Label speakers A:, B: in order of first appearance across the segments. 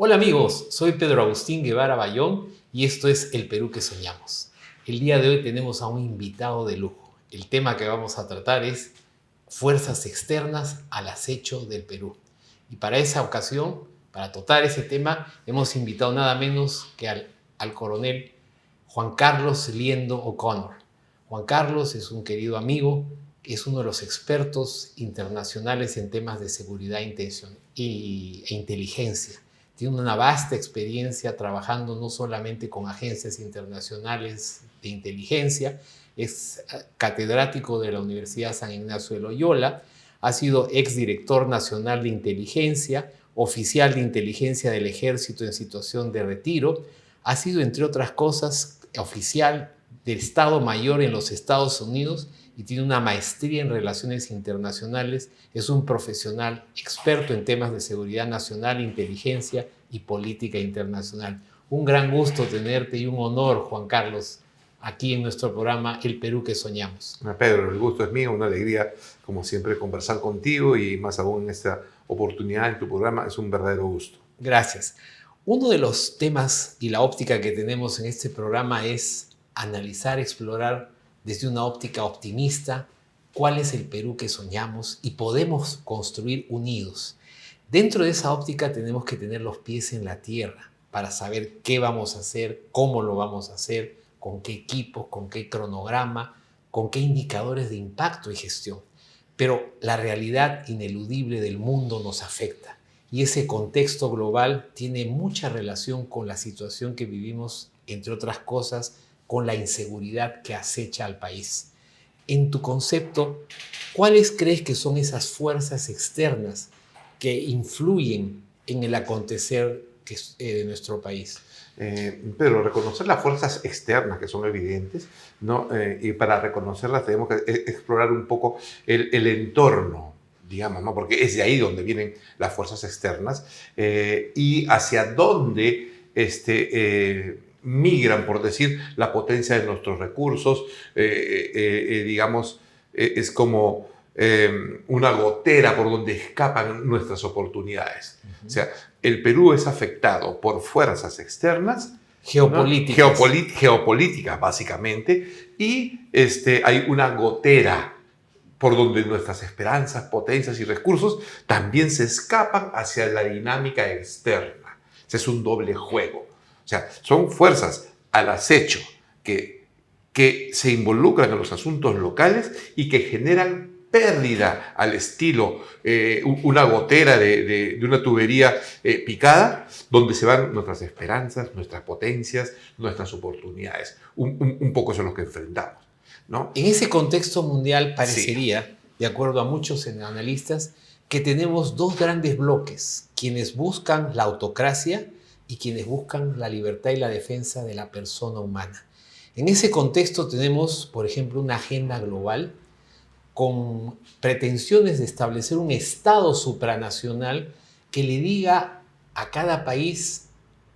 A: Hola amigos, soy Pedro Agustín Guevara Bayón y esto es El Perú que soñamos. El día de hoy tenemos a un invitado de lujo. El tema que vamos a tratar es fuerzas externas al acecho del Perú. Y para esa ocasión, para tratar ese tema, hemos invitado nada menos que al coronel Juan Carlos Liendo O'Connor. Juan Carlos es un querido amigo, es uno de los expertos internacionales en temas de seguridad e inteligencia. Tiene una vasta experiencia trabajando no solamente con agencias internacionales de inteligencia, es catedrático de la Universidad San Ignacio de Loyola, ha sido exdirector nacional de inteligencia, oficial de inteligencia del Ejército en situación de retiro, ha sido, entre otras cosas, oficial del Estado Mayor en los Estados Unidos y tiene una maestría en Relaciones Internacionales. Es un profesional experto en temas de seguridad nacional, inteligencia y política internacional. Un gran gusto tenerte y un honor, Juan Carlos, aquí en nuestro programa El Perú que soñamos.
B: Pedro, el gusto es mío, una alegría, como siempre, conversar contigo y más aún en esta oportunidad en tu programa. Es un verdadero gusto.
A: Gracias. Uno de los temas y la óptica que tenemos en este programa es analizar, explorar desde una óptica optimista cuál es el Perú que soñamos y podemos construir unidos. Dentro de esa óptica tenemos que tener los pies en la tierra para saber qué vamos a hacer, cómo lo vamos a hacer, con qué equipos, con qué cronograma, con qué indicadores de impacto y gestión. Pero la realidad ineludible del mundo nos afecta y ese contexto global tiene mucha relación con la situación que vivimos, entre otras cosas, con la inseguridad que acecha al país. En tu concepto, ¿cuáles crees que son esas fuerzas externas que influyen en el acontecer de nuestro país?
B: Pero reconocer las fuerzas externas que son evidentes, ¿no? Y para reconocerlas tenemos que explorar un poco el entorno, digamos, ¿no? Porque es de ahí donde vienen las fuerzas externas y hacia dónde migran, por decir, la potencia de nuestros recursos, digamos, es como una gotera por donde escapan nuestras oportunidades. O sea, el Perú es afectado por fuerzas externas,
A: geopolíticas,
B: ¿no? Geopolíticas básicamente, y hay una gotera por donde nuestras esperanzas, potencias y recursos también se escapan hacia la dinámica externa. Ese es un doble juego. O sea, son fuerzas al acecho que se involucran en los asuntos locales y que generan pérdida al estilo una gotera de una tubería picada, donde se van nuestras esperanzas, nuestras potencias, nuestras oportunidades. Un poco son los que enfrentamos, ¿no?
A: En ese contexto mundial parecería, sí, de acuerdo a muchos analistas, que tenemos dos grandes bloques, quienes buscan la autocracia y quienes buscan la libertad y la defensa de la persona humana. En ese contexto tenemos, por ejemplo, una agenda global con pretensiones de establecer un Estado supranacional que le diga a cada país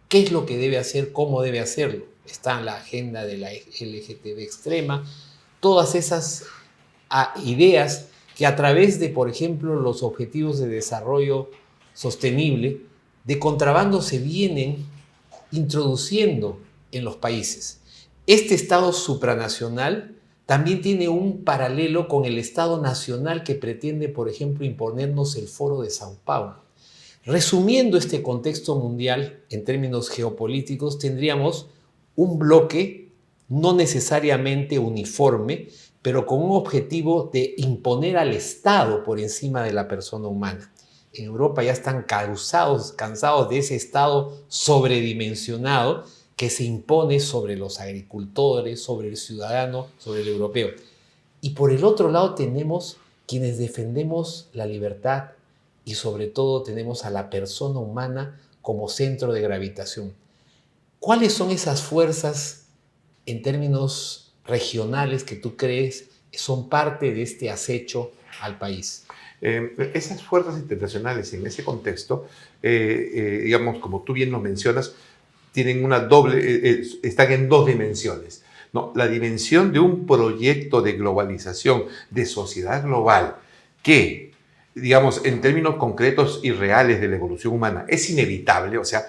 A: qué es lo que debe hacer, cómo debe hacerlo. Está en la agenda de la LGTB extrema, todas esas ideas que a través de, por ejemplo, los objetivos de desarrollo sostenible, de contrabando se vienen introduciendo en los países. Este Estado supranacional también tiene un paralelo con el Estado nacional que pretende, por ejemplo, imponernos el Foro de Sao Paulo. Resumiendo este contexto mundial en términos geopolíticos, tendríamos un bloque no necesariamente uniforme, pero con un objetivo de imponer al Estado por encima de la persona humana. En Europa ya están cansados de ese Estado sobredimensionado que se impone sobre los agricultores, sobre el ciudadano, sobre el europeo. Y por el otro lado tenemos quienes defendemos la libertad y sobre todo tenemos a la persona humana como centro de gravitación. ¿Cuáles son esas fuerzas en términos regionales que tú crees son parte de este acecho al país?
B: Esas fuerzas internacionales en ese contexto, digamos, como tú bien lo mencionas, tienen una doble, están en dos dimensiones, ¿no? La dimensión de un proyecto de globalización, de sociedad global, que digamos, en términos concretos y reales de la evolución humana, es inevitable, o sea,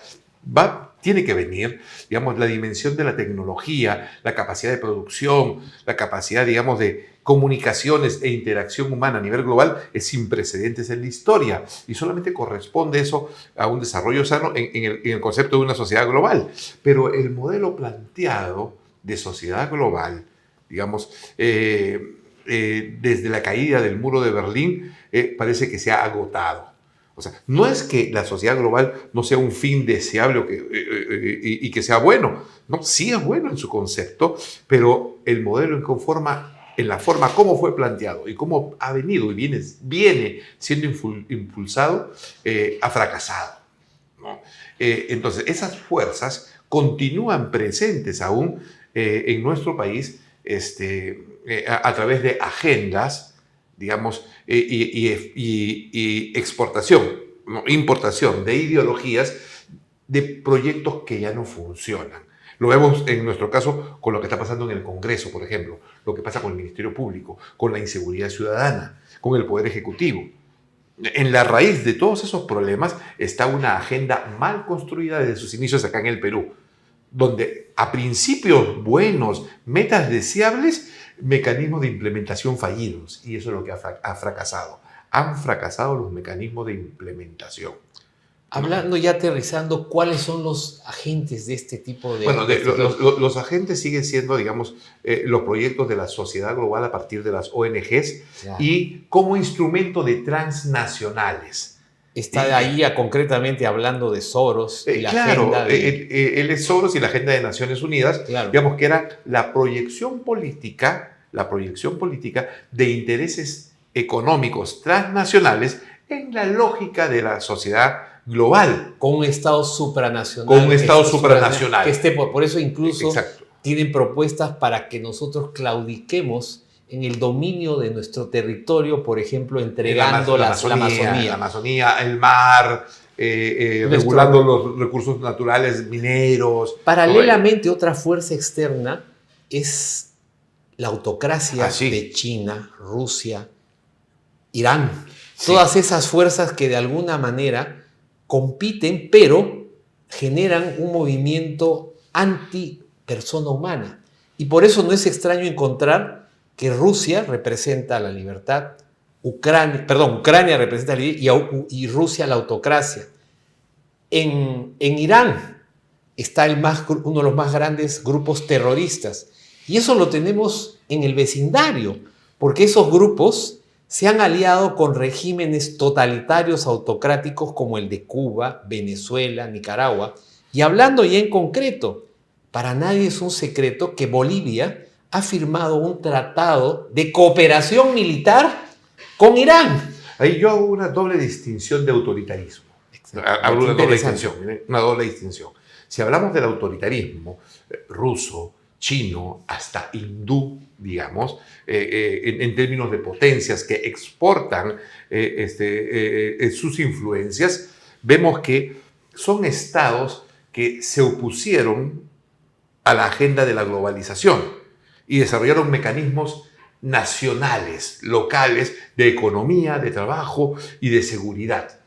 B: tiene que venir, digamos, la dimensión de la tecnología, la capacidad de producción, la capacidad, digamos, de comunicaciones e interacción humana a nivel global es sin precedentes en la historia y solamente corresponde eso a un desarrollo sano en el concepto de una sociedad global. Pero el modelo planteado de sociedad global, digamos, desde la caída del muro de Berlín, parece que se ha agotado. O sea, no es que la sociedad global no sea un fin deseable y que sea bueno. No, sí es bueno en su concepto, pero el modelo en la forma como fue planteado y cómo ha venido y viene siendo impulsado, ha fracasado, ¿no? Entonces, esas fuerzas continúan presentes aún en nuestro país a través de agendas, digamos, y exportación, ¿no? Importación de ideologías, de proyectos que ya no funcionan. Lo vemos en nuestro caso con lo que está pasando en el Congreso, por ejemplo, lo que pasa con el Ministerio Público, con la inseguridad ciudadana, con el Poder Ejecutivo. En la raíz de todos esos problemas está una agenda mal construida desde sus inicios acá en el Perú, donde a principios buenos, metas deseables, mecanismos de implementación fallidos, y eso es lo que ha fracasado. Han fracasado los mecanismos de implementación.
A: Hablando y aterrizando, ¿cuáles son los agentes de este tipo de...
B: Bueno, los agentes siguen siendo, digamos, los proyectos de la sociedad global a partir de las ONGs, claro, y como instrumento de transnacionales.
A: Está ahí concretamente hablando de Soros y la
B: claro,
A: agenda de...
B: él es Soros y la agenda de Naciones Unidas, claro, digamos que era la proyección política de intereses económicos transnacionales en la lógica de la sociedad global.
A: Con un Estado supranacional.
B: Con un Estado supranacional.
A: Que esté por eso incluso
B: exacto,
A: tienen propuestas para que nosotros claudiquemos en el dominio de nuestro territorio, por ejemplo, entregando la
B: Amazonía, el mar, regulando los recursos naturales mineros.
A: Paralelamente, otra fuerza externa es la autocracia de China, Rusia, Irán. Sí. Todas esas fuerzas que de alguna manera compiten, pero generan un movimiento anti-persona humana. Y por eso no es extraño encontrar que Rusia representa la libertad, Ucrania representa la libertad y Rusia la autocracia. En Irán está uno de los más grandes grupos terroristas. Y eso lo tenemos en el vecindario, porque esos grupos se han aliado con regímenes totalitarios autocráticos como el de Cuba, Venezuela, Nicaragua. Y hablando ya en concreto, para nadie es un secreto que Bolivia ha firmado un tratado de cooperación militar con Irán.
B: Ahí yo hago una doble distinción de autoritarismo. Hablo de una doble distinción. Si hablamos del autoritarismo ruso, chino, hasta hindú, digamos, en términos de potencias que exportan sus influencias, vemos que son estados que se opusieron a la agenda de la globalización y desarrollaron mecanismos nacionales, locales, de economía, de trabajo y de seguridad.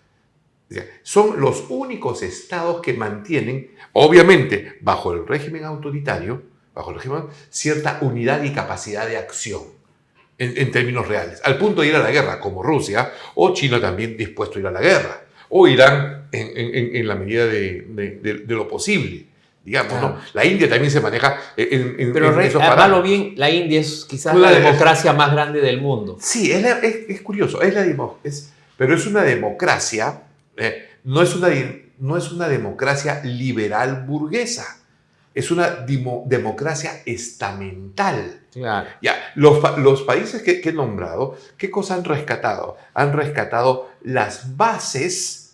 B: Son los únicos estados que mantienen, obviamente, bajo el régimen autoritario, cierta unidad y capacidad de acción en términos reales, al punto de ir a la guerra, como Rusia, o China también dispuesto a ir a la guerra, o Irán en la medida de lo posible. Digamos, claro, ¿no? La India también se maneja
A: pero esos parámetros. Bien, la India es quizás la democracia más grande del mundo.
B: Sí, es curioso, pero es una democracia, no es una democracia liberal burguesa, es una democracia estamental.
A: Claro.
B: Ya, los países que he nombrado, ¿qué cosa han rescatado? Han rescatado las bases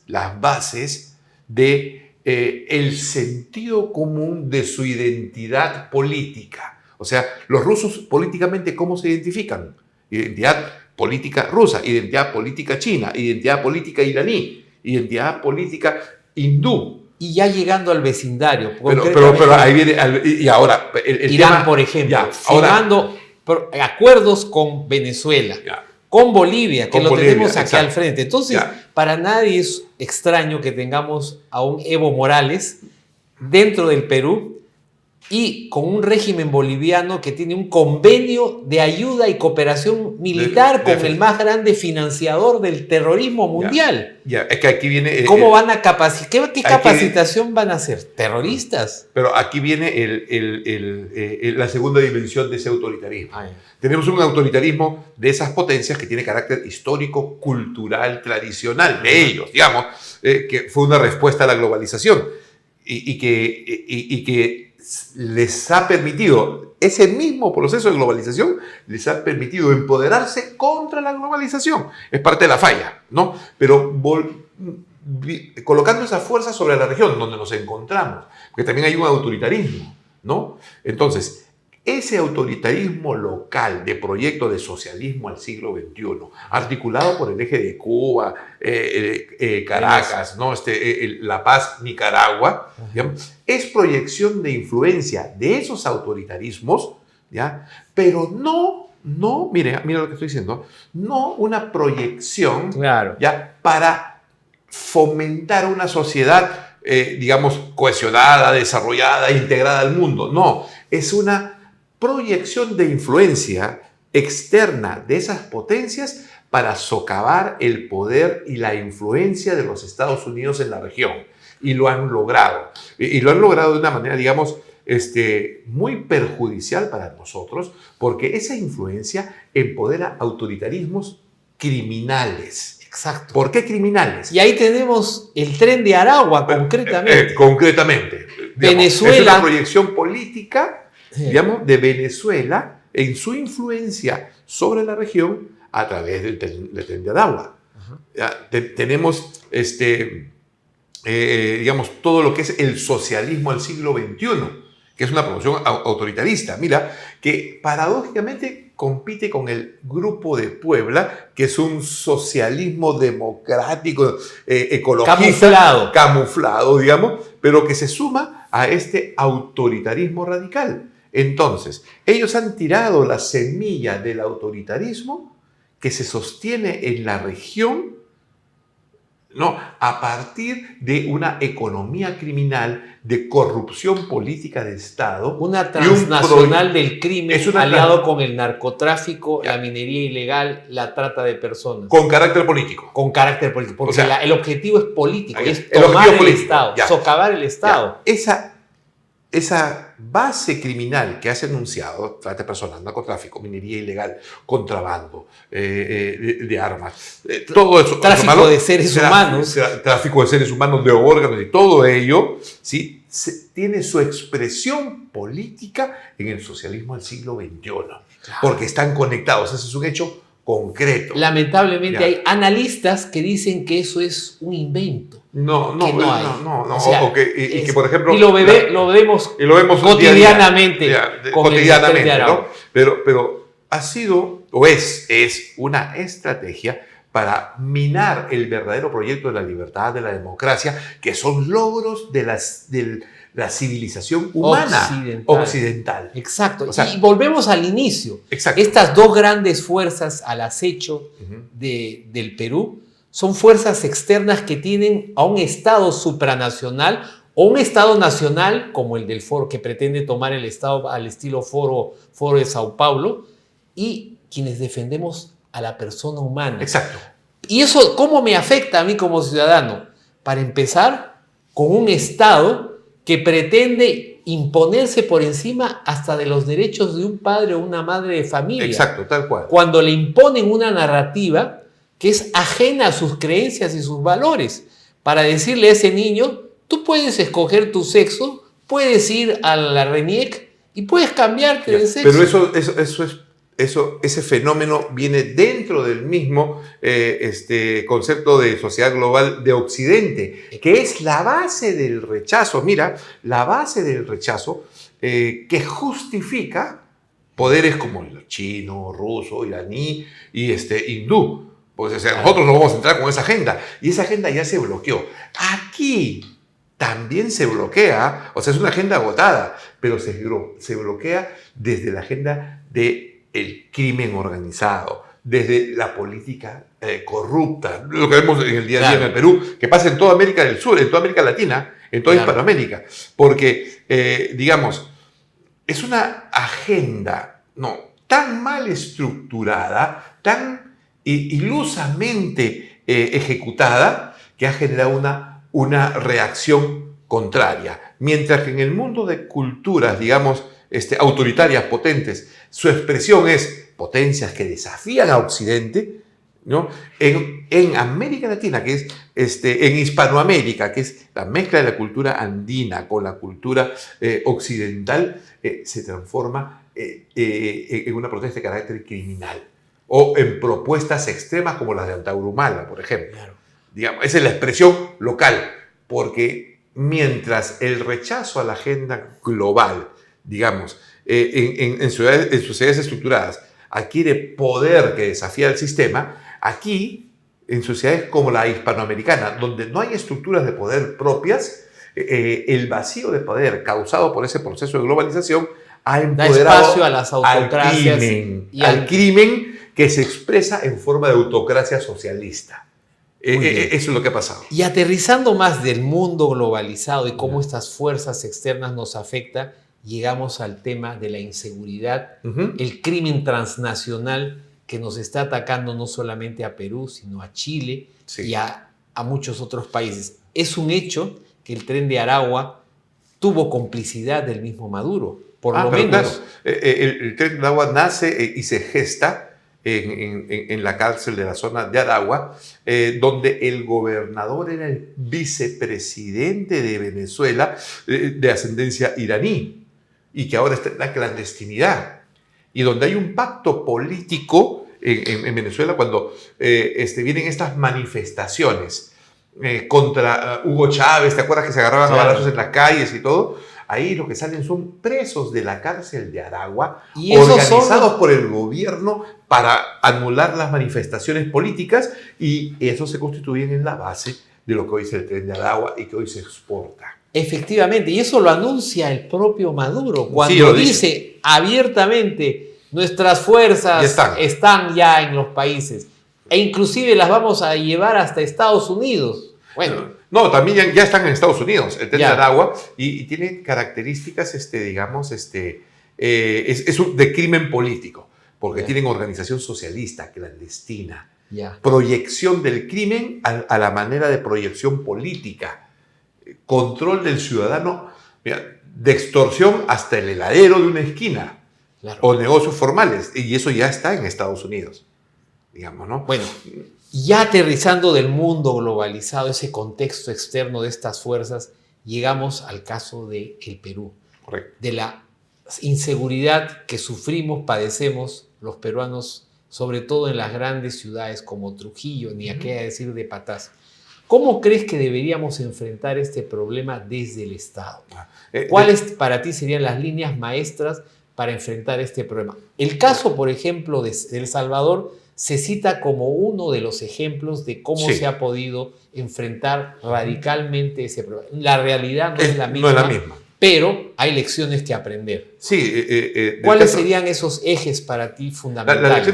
B: de el sentido común de su identidad política. O sea, los rusos políticamente, ¿cómo se identifican? Identidad política rusa, identidad política china, identidad política iraní, identidad política hindú.
A: Y ya llegando al vecindario.
B: Pero ahí viene, y ahora, el
A: Irán,
B: tema,
A: por ejemplo,
B: ya,
A: firmando acuerdos con Venezuela, con Bolivia, que
B: Con
A: lo
B: Bolivia,
A: tenemos aquí
B: exacto.
A: al frente. Entonces,
B: Ya.
A: para nadie es extraño que tengamos a un Evo Morales dentro del Perú y con un régimen boliviano que tiene un convenio de ayuda y cooperación militar con el más grande financiador del terrorismo mundial.
B: Ya, es que aquí viene...
A: ¿Cómo van a capacitar? ¿Qué
B: aquí
A: capacitación van a hacer? ¿Terroristas?
B: Pero aquí viene la segunda dimensión de ese autoritarismo. Tenemos un autoritarismo de esas potencias que tiene carácter histórico, cultural, tradicional, de ellos, digamos, que fue una respuesta a la globalización y que les ha permitido, ese mismo proceso de globalización les ha permitido empoderarse contra la globalización. Es parte de la falla, ¿no? Pero colocando esa fuerza sobre la región donde nos encontramos, porque también hay un autoritarismo, ¿no? Entonces, ese autoritarismo local de proyecto de socialismo al siglo XXI, articulado por el eje de Cuba, Caracas, ¿no? La Paz, Nicaragua, digamos, es proyección de influencia de esos autoritarismos, ¿ya? Pero no, mira lo que estoy diciendo, no una proyección,
A: claro,
B: ¿ya? Para fomentar una sociedad, digamos, cohesionada, desarrollada, integrada al mundo. No, es una proyección de influencia externa de esas potencias para socavar el poder y la influencia de los Estados Unidos en la región. Y lo han logrado. Y lo han logrado de una manera, digamos, muy perjudicial para nosotros, porque esa influencia empodera autoritarismos criminales.
A: Exacto.
B: ¿Por qué criminales?
A: Y ahí tenemos el Tren de Aragua, concretamente.
B: Concretamente. Digamos,
A: Venezuela.
B: Es una proyección política, digamos, de Venezuela en su influencia sobre la región a través del Tren de Aragua. Tenemos, digamos, todo lo que es el socialismo del siglo XXI, que es una promoción autoritarista. Mira, que paradójicamente compite con el Grupo de Puebla, que es un socialismo democrático, ecologista, camuflado, digamos, pero que se suma a este autoritarismo radical. Entonces, ellos han tirado la semilla del autoritarismo que se sostiene en la región, ¿no? A partir de una economía criminal, de corrupción política de Estado.
A: Una transnacional del crimen aliado con el narcotráfico, la minería ilegal, la trata de personas.
B: Con carácter político.
A: Con carácter político, porque el objetivo es político, es
B: tomar
A: tomar el Estado, socavar el Estado.
B: Esa base criminal que has enunciado, trata de personas, narcotráfico, minería ilegal, contrabando de armas, todo eso.
A: Tráfico de seres humanos.
B: Tráfico de seres humanos, de órganos, y todo ello, ¿sí? Tiene su expresión política en el socialismo del siglo XXI. Claro. Porque están conectados, ese es un hecho concreto.
A: Lamentablemente hay analistas que dicen que eso es un invento.
B: No.
A: O sea,
B: y que, por ejemplo...
A: Y lo vemos cotidianamente.
B: Cotidianamente, ¿no? Pero ha sido, o es una estrategia para minar el verdadero proyecto de la libertad, de la democracia, que son logros de la civilización humana occidental.
A: Exacto. O sea, y volvemos al inicio.
B: Exacto.
A: Estas dos grandes fuerzas al acecho del Perú son fuerzas externas que tienen a un Estado supranacional o un Estado nacional como el del Foro, que pretende tomar el Estado al estilo Foro de Sao Paulo, y quienes defendemos a la persona humana.
B: Exacto.
A: ¿Y eso cómo me afecta a mí como ciudadano? Para empezar, con un Estado que pretende imponerse por encima hasta de los derechos de un padre o una madre de familia.
B: Exacto, tal cual.
A: Cuando le imponen una narrativa que es ajena a sus creencias y sus valores, para decirle a ese niño, tú puedes escoger tu sexo, puedes ir a la RENIEC y puedes cambiarte de sexo.
B: Pero ese fenómeno viene dentro del mismo concepto de sociedad global de Occidente, que es la base del rechazo. Mira, la base del rechazo que justifica poderes como el chino, ruso, iraní y hindú. Pues, o sea, nosotros no vamos a entrar con esa agenda. Y esa agenda ya se bloqueó. Aquí también se bloquea, o sea, es una agenda agotada, pero se bloquea desde la agenda del crimen organizado, desde la política corrupta, lo que vemos en el día a día
A: Claro.
B: en el Perú, que pasa en toda América del Sur, en toda América Latina, en toda
A: Claro.
B: Hispanoamérica, porque, digamos, es una agenda tan mal estructurada, tan ilusamente ejecutada, que ha generado una reacción contraria. Mientras que en el mundo de culturas, digamos, autoritarias, potentes, su expresión es potencias que desafían a Occidente, ¿no? En América Latina, que es en Hispanoamérica, que es la mezcla de la cultura andina con la cultura occidental, se transforma en una protesta de carácter criminal o en propuestas extremas como las de Antaurumala, por ejemplo.
A: Claro.
B: Digamos, esa es la expresión local, porque mientras el rechazo a la agenda global, digamos, en sociedades estructuradas, adquiere poder que desafía el sistema, aquí, en sociedades como la hispanoamericana, donde no hay estructuras de poder propias, el vacío de poder causado por ese proceso de globalización ha
A: Da
B: empoderado
A: espacio a las autocracias
B: al crimen que se expresa en forma de autocracia socialista.
A: Muy bien.
B: Eso es lo que ha pasado.
A: Y aterrizando más del mundo globalizado y cómo estas fuerzas externas nos afectan, llegamos al tema de la inseguridad, el crimen transnacional que nos está atacando no solamente a Perú, sino a Chile y a muchos otros países. Es un hecho que el Tren de Aragua tuvo complicidad del mismo Maduro, por lo menos.
B: Claro, el Tren de Aragua nace y se gesta en la cárcel de la zona de Aragua, donde el gobernador era el vicepresidente de Venezuela, de ascendencia iraní, y que ahora está en la clandestinidad, y donde hay un pacto político en Venezuela cuando vienen estas manifestaciones contra Hugo Chávez. ¿Te acuerdas que se agarraban a balazos en las calles y todo? Ahí lo que salen son presos de la cárcel de Aragua, organizados por el gobierno para anular las manifestaciones políticas, y eso se constituye en la base de lo que hoy es el Tren de Aragua y que hoy se exporta.
A: Efectivamente, y eso lo anuncia el propio Maduro cuando dice abiertamente: nuestras fuerzas están ya en los países e inclusive las vamos a llevar hasta Estados Unidos. Bueno,
B: no, también ya están en Estados Unidos, el Tren de Aragua, y tiene características, digamos, es de crimen político, porque tienen organización socialista, clandestina, proyección del crimen a la manera de proyección política, control del ciudadano, de extorsión hasta el heladero de una esquina, o negocios formales, y eso ya está en Estados Unidos, digamos, ¿no?
A: Bueno, ya aterrizando del mundo globalizado, ese contexto externo de estas fuerzas, llegamos al caso del Perú.
B: Correcto.
A: De la inseguridad que sufrimos, padecemos los peruanos, sobre todo en las grandes ciudades como Trujillo, ni a qué decir de Patás. ¿Cómo crees que deberíamos enfrentar este problema desde el Estado? ¿Cuáles para ti serían las líneas maestras para enfrentar este problema? El caso, por ejemplo, de El Salvador se cita como uno de los ejemplos de cómo se ha podido enfrentar radicalmente ese problema. La realidad no es la misma.
B: No es la misma.
A: Pero hay lecciones que aprender.
B: Sí.
A: ¿Cuáles serían esos ejes para ti fundamentales?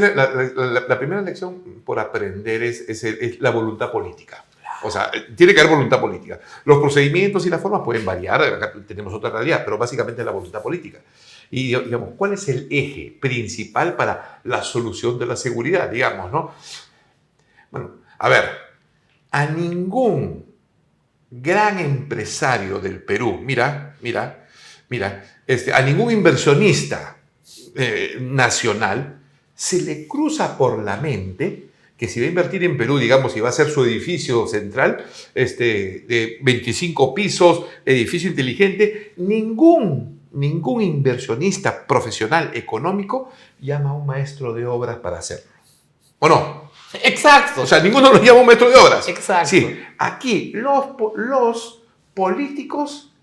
B: La primera lección por aprender es la voluntad política. O sea, tiene que haber voluntad política. Los procedimientos y las formas pueden variar, acá tenemos otra realidad, pero básicamente es la voluntad política. Y, digamos, ¿cuál es el eje principal para la solución de la seguridad, digamos, no? Bueno, a ver, a ningún gran empresario del Perú, mira, a ningún inversionista nacional se le cruza por la mente que si va a invertir en Perú, digamos, y va a hacer su edificio central, de 25 pisos, edificio inteligente, ningún inversionista profesional económico llama a un maestro de obras para hacerlo. ¿O no?
A: Exacto.
B: O sea, ninguno lo llama un maestro de obras.
A: Exacto.
B: Sí, aquí los políticos,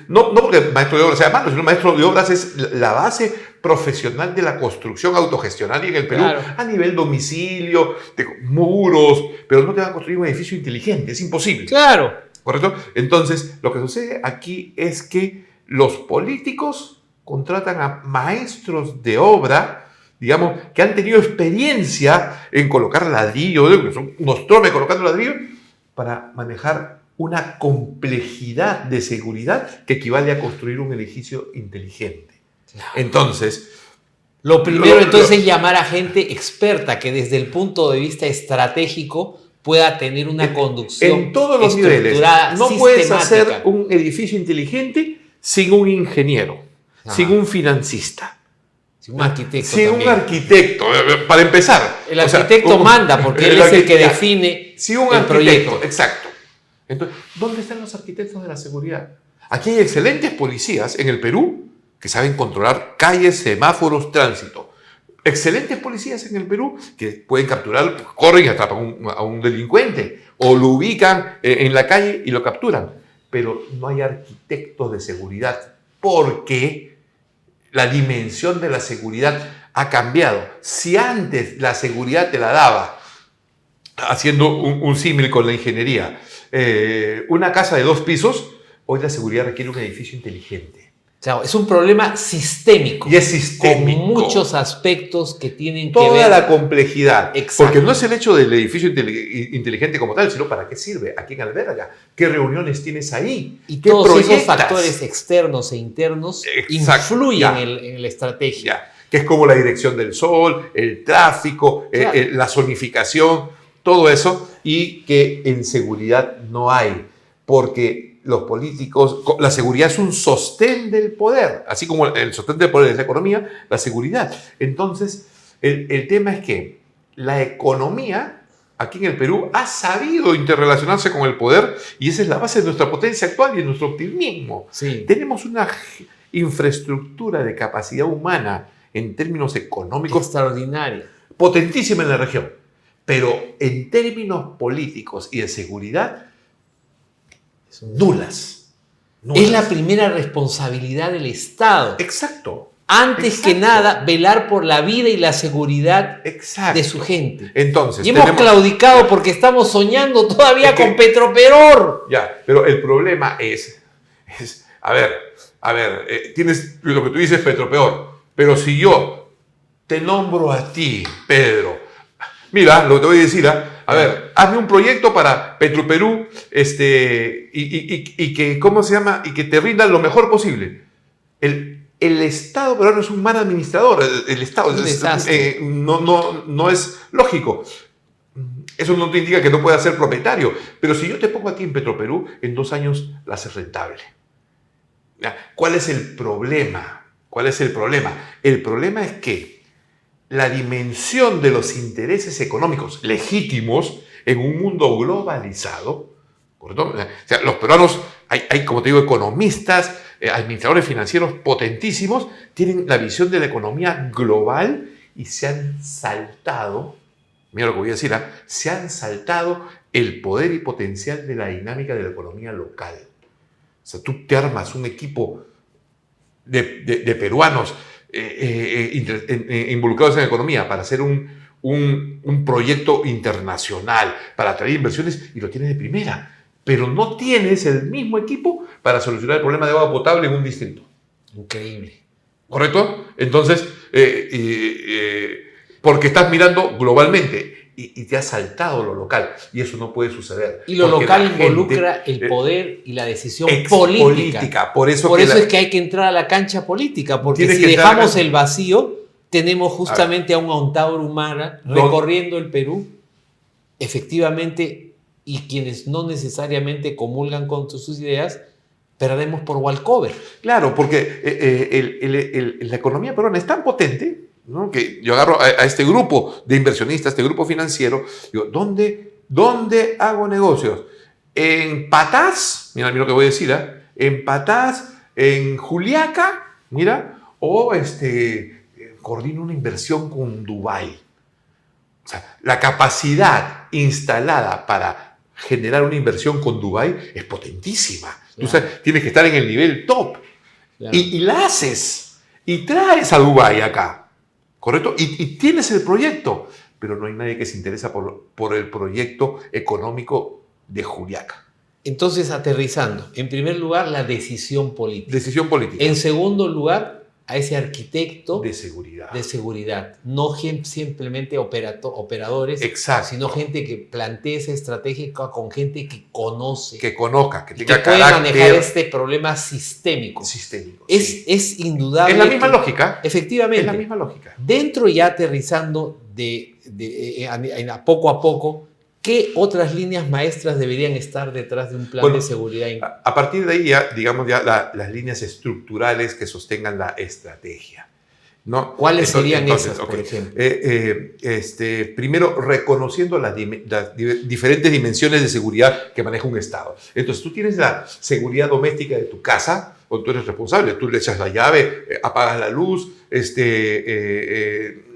B: no porque el maestro de obras sea malo, sino el maestro de obras es la base profesional de la construcción autogestionaria en el Perú, a nivel domicilio, de muros, pero no te va a construir un edificio inteligente, es imposible.
A: Claro.
B: ¿Correcto? Entonces, lo que sucede aquí es que los políticos contratan a maestros de obra digamos, que han tenido experiencia en colocar ladrillo, que son unos tromes colocando ladrillo, para manejar una complejidad de seguridad que equivale a construir un edificio inteligente. Entonces,
A: lo primero entonces es llamar a gente experta que desde el punto de vista estratégico pueda tener una conducción
B: en todos los niveles. No puedes hacer un edificio inteligente sin un ingeniero, sin un financista.
A: Sin un arquitecto.
B: Sin un arquitecto, para empezar.
A: El arquitecto manda porque él es el que define el proyecto.
B: Exacto. Entonces, ¿dónde están los arquitectos de la seguridad? Aquí hay excelentes policías en el Perú que saben controlar calles, semáforos, tránsito. Excelentes policías en el Perú que pueden capturar, corren y atrapan a un delincuente o lo ubican en la calle y lo capturan. Pero no hay arquitectos de seguridad porque la dimensión de la seguridad ha cambiado. Si antes la seguridad te la daba, haciendo un símil con la ingeniería, una casa de 2 pisos, hoy la seguridad requiere un edificio inteligente.
A: Claro, es un problema sistémico.
B: Y es sistémico.
A: Con muchos aspectos que tienen
B: toda
A: que ver.
B: Toda la complejidad.
A: Exacto.
B: Porque no es el hecho del edificio inteligente como tal, sino para qué sirve, a quién alberga, qué reuniones tienes ahí,
A: y
B: qué
A: todos
B: proyectas.
A: Esos factores externos e internos influyen en la estrategia.
B: Ya. Que es como la dirección del sol, el tráfico, claro, la zonificación, todo eso, y que en seguridad no hay, porque los políticos, la seguridad es un sostén del poder, así como el sostén del poder es la economía, la seguridad. Entonces, el tema es que la economía, aquí en el Perú, ha sabido interrelacionarse con el poder y esa es la base de nuestra potencia actual y de nuestro optimismo.
A: Sí.
B: Tenemos una infraestructura de capacidad humana en términos económicos
A: extraordinaria,
B: potentísima en la región, pero en términos políticos y de seguridad, nulas.
A: Es la primera responsabilidad del Estado.
B: Exacto.
A: Antes que nada, velar por la vida y la seguridad de su gente.
B: Entonces,
A: y hemos claudicado porque estamos soñando todavía con Petroperú.
B: Ya, pero el problema es a ver, tienes lo que tú dices, Petroperú, pero si yo te nombro a ti, Pedro, mira, lo que te voy a decir, a ver, hazme un proyecto para Petroperú, y que, ¿cómo se llama? Y que te rindan lo mejor posible. El Estado peruano es un mal administrador. El Estado no es lógico. Eso no te indica que no pueda ser propietario. Pero si yo te pongo a ti en Petroperú, en 2 años la haces rentable. ¿Cuál es el problema? ¿Cuál es el problema? El problema es que la dimensión de los intereses económicos legítimos en un mundo globalizado, ¿correcto? O sea, los peruanos, hay, como te digo, economistas, administradores financieros potentísimos, tienen la visión de la economía global y se han saltado, mira lo que voy a decir, se han saltado el poder y potencial de la dinámica de la economía local. O sea, tú te armas un equipo de peruanos involucrados en la economía para hacer un proyecto internacional, para atraer inversiones y lo tienes de primera, pero no tienes el mismo equipo para solucionar el problema de agua potable en un distrito.
A: Increíble.
B: ¿Correcto? Entonces, porque estás mirando globalmente y te has saltado lo local y eso no puede suceder.
A: Y lo local involucra el poder y la decisión política.
B: Por eso
A: es que hay que entrar a la cancha política, porque si dejamos el vacío, tenemos justamente a un Antauro Humala recorriendo el Perú, efectivamente, y quienes no necesariamente comulgan con sus ideas, perdemos por walkover.
B: Claro, porque la economía peruana es tan potente, ¿no? Que yo agarro a este grupo de inversionistas, este grupo financiero, digo, ¿dónde hago negocios? En Patás, mira lo que voy a decir, en Patás, en Juliaca, mira, o coordino una inversión con Dubái. O sea, la capacidad instalada para generar una inversión con Dubái es potentísima. Claro. Tú sabes, tienes que estar en el nivel top. Claro. Y la haces. Y traes a Dubái acá. ¿Correcto? Y tienes el proyecto. Pero no hay nadie que se interesa por el proyecto económico de Juliaca.
A: Entonces, aterrizando. En primer lugar, la decisión política.
B: Decisión política.
A: En segundo lugar, a ese arquitecto
B: de seguridad.
A: No simplemente operadores,
B: Exacto.
A: sino gente que plantee esa estrategia con gente que conoce.
B: Que conozca, que tenga
A: que puede
B: carácter
A: manejar este problema sistémico.
B: Sí.
A: Es indudable.
B: Es la misma lógica.
A: Efectivamente.
B: Es la misma lógica.
A: Dentro ya aterrizando poco a poco, ¿qué otras líneas maestras deberían estar detrás de un plan de seguridad?
B: A partir de ahí, digamos, las líneas estructurales que sostengan la estrategia, ¿no?
A: ¿Cuáles serían esas, por ejemplo?
B: Primero, reconociendo las diferentes dimensiones de seguridad que maneja un Estado. Entonces, tú tienes la seguridad doméstica de tu casa, o tú eres responsable, tú le echas la llave, apagas la luz,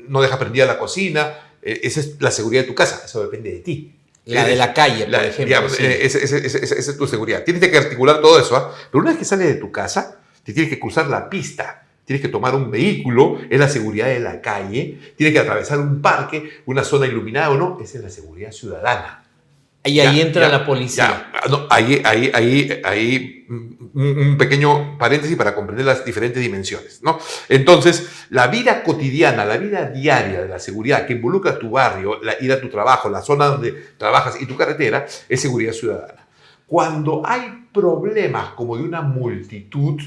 B: no dejas prendida la cocina. Esa es la seguridad de tu casa, eso depende de ti.
A: De la calle, por ejemplo.
B: Digamos,
A: sí.
B: Esa es tu seguridad. Tienes que articular todo eso, pero una vez que sales de tu casa, te tienes que cruzar la pista, tienes que tomar un vehículo, es la seguridad de la calle, tienes que atravesar un parque, una zona iluminada o no, esa es la seguridad ciudadana.
A: Y ahí entra la policía.
B: Ahí un pequeño paréntesis para comprender las diferentes dimensiones, ¿no? Entonces, la vida cotidiana, la vida diaria de la seguridad que involucra tu barrio, ir a tu trabajo, la zona donde trabajas y tu carretera, es seguridad ciudadana. Cuando hay problemas como de una multitud,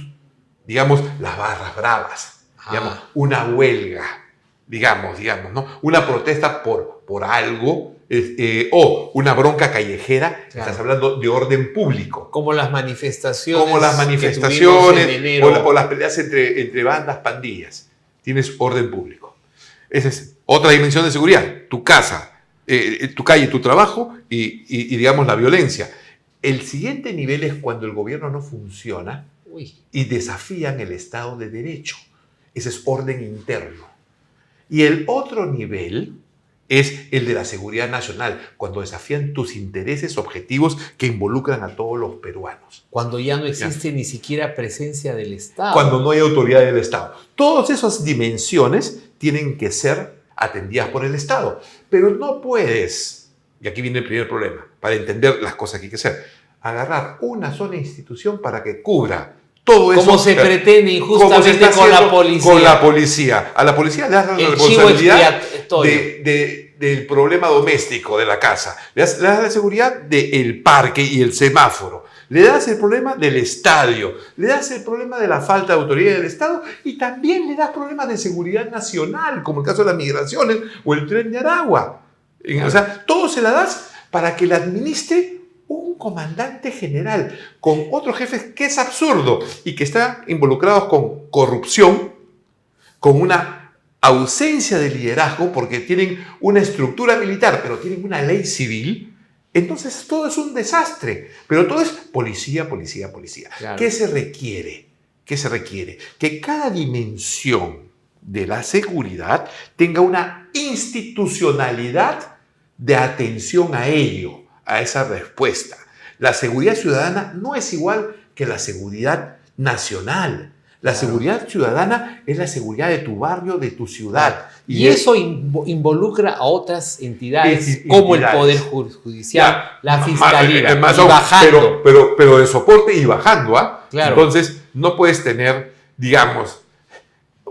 B: digamos, las barras bravas, digamos, una huelga, digamos, ¿no? Una protesta por algo, o una bronca callejera, claro. Estás hablando de orden público.
A: Como las manifestaciones.
B: O las peleas entre bandas, pandillas. Tienes orden público. Esa es otra dimensión de seguridad. Tu casa, tu calle, tu trabajo y digamos, la violencia. El siguiente nivel es cuando el gobierno no funciona y desafían el Estado de Derecho. Ese es orden interno. Y el otro nivel es el de la seguridad nacional, cuando desafían tus intereses objetivos que involucran a todos los peruanos.
A: Cuando ya no existe ni siquiera presencia del Estado.
B: Cuando no hay autoridad del Estado. Todas esas dimensiones tienen que ser atendidas por el Estado. Pero no puedes, y aquí viene el primer problema, para entender las cosas que hay que hacer, agarrar una sola institución para que cubra todo eso.
A: Como se pretende injustamente con la policía.
B: Con la policía. A la policía le das la responsabilidad del problema doméstico de la casa. Le das la seguridad del parque y el semáforo. Le das el problema del estadio. Le das el problema de la falta de autoridad del Estado. Y también le das problemas de seguridad nacional, como el caso de las migraciones o el Tren de Aragua. O sea, todo se la das para que la administre un comandante general con otros jefes, que es absurdo y que están involucrados con corrupción, con una ausencia de liderazgo, porque tienen una estructura militar, pero tienen una ley civil. Entonces todo es un desastre, pero todo es policía. Claro. ¿Qué se requiere? Que cada dimensión de la seguridad tenga una institucionalidad de atención a ello, a esa respuesta. La seguridad ciudadana no es igual que la seguridad nacional. La seguridad ciudadana es la seguridad de tu barrio, de tu ciudad.
A: Y eso involucra a otras entidades como el Poder Judicial, la Fiscalía,
B: bajando. Pero de soporte y bajando.
A: Claro.
B: Entonces, no puedes tener, digamos,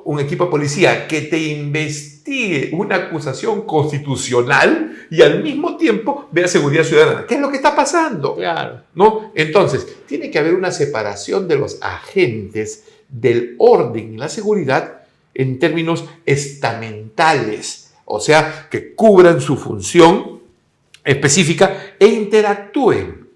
B: un equipo de policía que te investigue una acusación constitucional y al mismo tiempo vea seguridad ciudadana. ¿Qué es lo que está pasando?
A: Claro.
B: ¿No? Entonces, tiene que haber una separación de los agentes del orden y la seguridad en términos estamentales, o sea, que cubran su función específica e interactúen.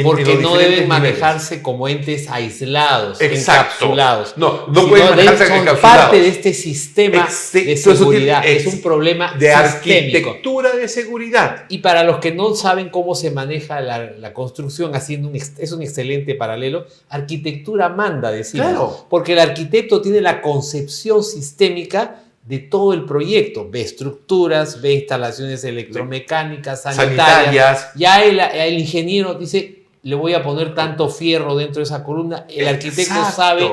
A: Porque no deben manejarse como entes aislados, encapsulados.
B: No pueden manejarse encapsulados.
A: Son parte de este sistema de seguridad. Es un problema
B: de
A: sistémico.
B: Arquitectura de seguridad.
A: Y para los que no saben cómo se maneja la construcción, es un excelente paralelo, arquitectura manda, decimos. Claro. Porque el arquitecto tiene la concepción sistémica de todo el proyecto, ve estructuras, ve instalaciones electromecánicas, sanitarias. Ya el ingeniero dice, le voy a poner tanto fierro dentro de esa columna. El arquitecto sabe,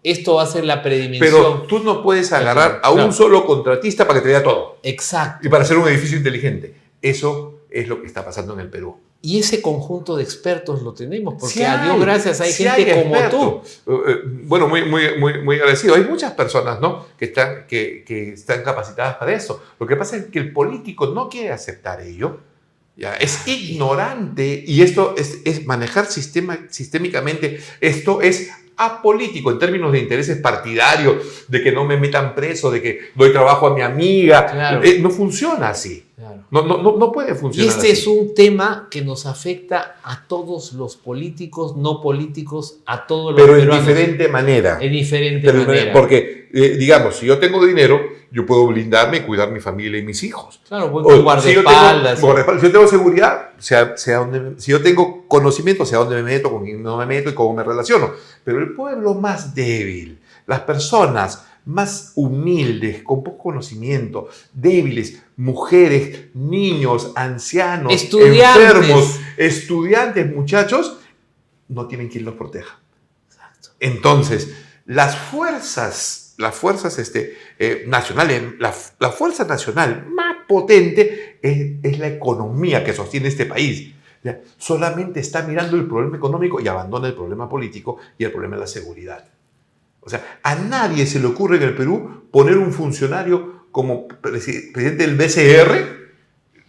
A: esto va a ser la predimensión.
B: Pero tú no puedes agarrar a un solo contratista para que te vea todo.
A: Exacto.
B: Y para hacer un edificio inteligente. Eso es lo que está pasando en el Perú.
A: Y ese conjunto de expertos lo tenemos, porque
B: Sí
A: a Dios gracias hay
B: sí
A: gente
B: hay
A: como tú.
B: expertos. Bueno, muy agradecido. Hay muchas personas, ¿no?, que están capacitadas para eso. Lo que pasa es que el político no quiere aceptar ello. Ya, es ignorante, y esto es manejar sistémicamente. Esto es apolítico en términos de intereses partidarios, de que no me metan preso, de que doy trabajo a mi amiga.
A: Claro.
B: No funciona así.
A: Claro.
B: No puede
A: Y
B: funcionar
A: este
B: así.
A: es un tema que nos afecta a todos los políticos, no políticos, a todos los
B: Pero en
A: peruanos.
B: diferente manera.
A: En diferente manera.
B: Porque, digamos, si yo tengo dinero, yo puedo blindarme y cuidar mi familia y mis hijos.
A: Claro, voy
B: O,
A: con
B: si
A: guardaespaldas.
B: si yo tengo seguridad, si yo tengo conocimiento, sé a dónde me meto, con quién no me meto y cómo me relaciono. Pero el pueblo más débil, las personas más humildes, con poco conocimiento, débiles, mujeres, niños, ancianos,
A: Estudiantes.
B: enfermos, estudiantes, muchachos, no tienen quien los proteja.
A: Exacto.
B: Entonces, las fuerzas nacionales, la fuerza nacional más potente es la economía que sostiene este país. ¿Ya? Solamente está mirando el problema económico y abandona el problema político y el problema de la seguridad. O sea, a nadie se le ocurre en el Perú poner un funcionario como presidente del BCR,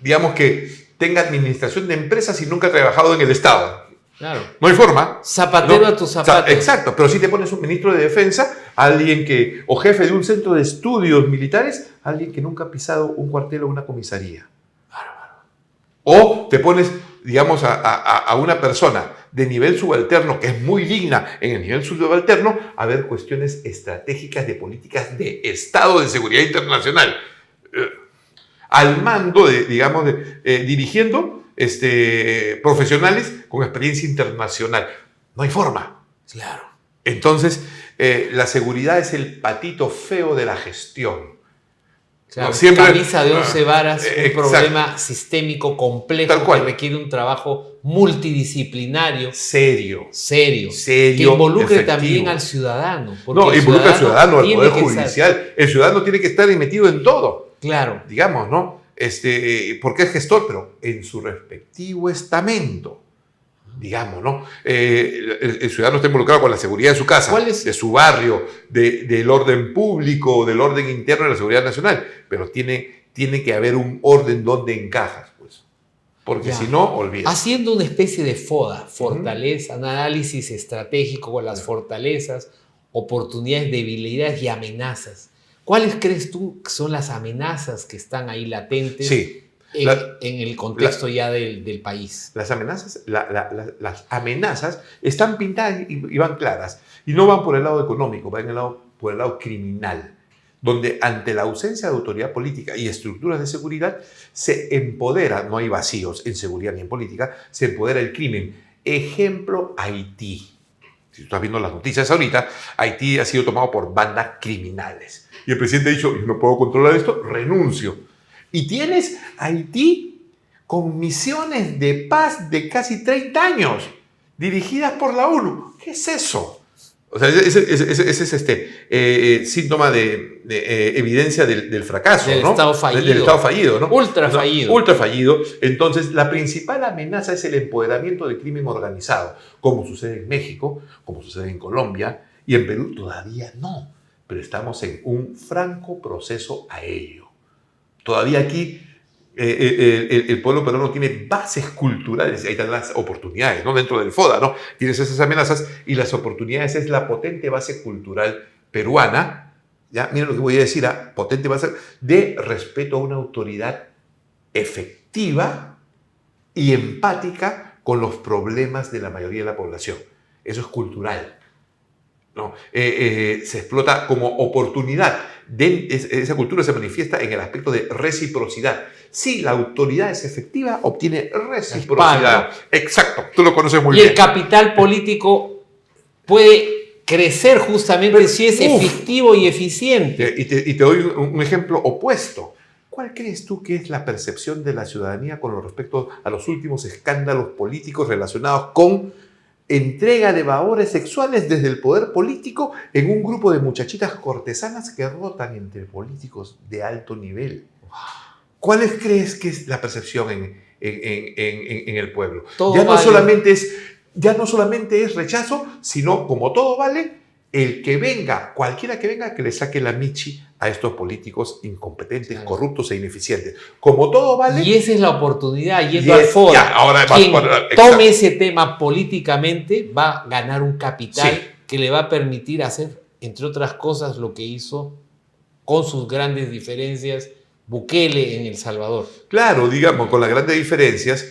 B: digamos, que tenga administración de empresas y nunca ha trabajado en el Estado.
A: Claro.
B: No hay forma.
A: Zapatero
B: ¿no?
A: a tus zapatos.
B: Exacto, pero si te pones un ministro de Defensa, alguien o jefe de un centro de estudios militares, alguien que nunca ha pisado un cuartel o una comisaría. O te pones, digamos, a una persona de nivel subalterno, que es muy digna en el nivel subalterno, a ver cuestiones estratégicas de políticas de Estado de seguridad internacional. Al mando, dirigiendo profesionales con experiencia internacional. No hay forma.
A: Claro.
B: Entonces, la seguridad es el patito feo de la gestión.
A: Claro,
B: No, siempre,
A: camisa de 11 varas, un
B: exacto.
A: problema sistémico complejo que requiere un trabajo multidisciplinario, serio, que involucre
B: efectivo.
A: También al ciudadano.
B: No, involucra al ciudadano, al Poder Judicial. El ciudadano tiene que estar metido en todo.
A: Claro.
B: Digamos, ¿no? Porque es gestor, pero en su respectivo estamento. Digamos, ¿no? El ciudadano está involucrado con la seguridad de su casa, de su barrio, del orden público, del orden interno de la seguridad nacional, pero tiene que haber un orden donde encajas, pues, porque si no, olvidas.
A: Haciendo una especie de FODA, fortaleza, análisis estratégico con las fortalezas, oportunidades, debilidades y amenazas. ¿Cuáles crees tú que son las amenazas que están ahí latentes?
B: Sí.
A: En el contexto ya del país.
B: Las amenazas están pintadas y van claras. Y no van por el lado económico, van por el lado criminal, donde ante la ausencia de autoridad política y estructuras de seguridad se empodera, no hay vacíos en seguridad ni en política, se empodera el crimen. Ejemplo, Haití. Si tú estás viendo las noticias ahorita, Haití ha sido tomado por bandas criminales. Y el presidente ha dicho, no puedo controlar esto, renuncio. Y tienes Haití con misiones de paz de casi 30 años, dirigidas por la ONU. ¿Qué es eso? O sea, ese es síntoma de evidencia del fracaso,
A: del
B: ¿no?
A: Estado fallido.
B: Del Estado fallido, ¿no?
A: Ultra fallido.
B: Ultra fallido. Entonces, la principal amenaza es el empoderamiento del crimen organizado, como sucede en México, como sucede en Colombia, y en Perú todavía no. Pero estamos en un franco proceso a ello. Todavía aquí el pueblo peruano tiene bases culturales, ahí están las oportunidades, ¿no? Dentro del FODA, ¿no? Tienes esas amenazas y las oportunidades es la potente base cultural peruana, ¿ya? Miren lo que voy a decir, potente base de respeto a una autoridad efectiva y empática con los problemas de la mayoría de la población. Eso es cultural. ¿No? Se explota como oportunidad. Esa cultura se manifiesta en el aspecto de reciprocidad. Si la autoridad es efectiva, obtiene reciprocidad. Exacto, tú lo conoces muy bien.
A: Y el capital político puede crecer justamente si es efectivo y eficiente.
B: Y te doy un ejemplo opuesto. ¿Cuál crees tú que es la percepción de la ciudadanía con respecto a los últimos escándalos políticos relacionados con entrega de favores sexuales desde el poder político en un grupo de muchachitas cortesanas que rotan entre políticos de alto nivel? ¿Cuál crees que es la percepción en el pueblo.
A: Todo
B: Ya no
A: vale.
B: solamente es rechazo, sino como todo vale, el que venga, cualquiera que venga, que le saque la michi a estos políticos incompetentes,
A: Claro.
B: corruptos e ineficientes. Como todo vale.
A: Y esa es la oportunidad,
B: Y
A: yendo al foro.
B: ya, ahora
A: Quien
B: exacto.
A: tome ese tema políticamente va a ganar un capital
B: Sí.
A: que le va a permitir hacer, entre otras cosas, lo que hizo con sus grandes diferencias Bukele en El Salvador.
B: Claro, digamos, con las grandes diferencias,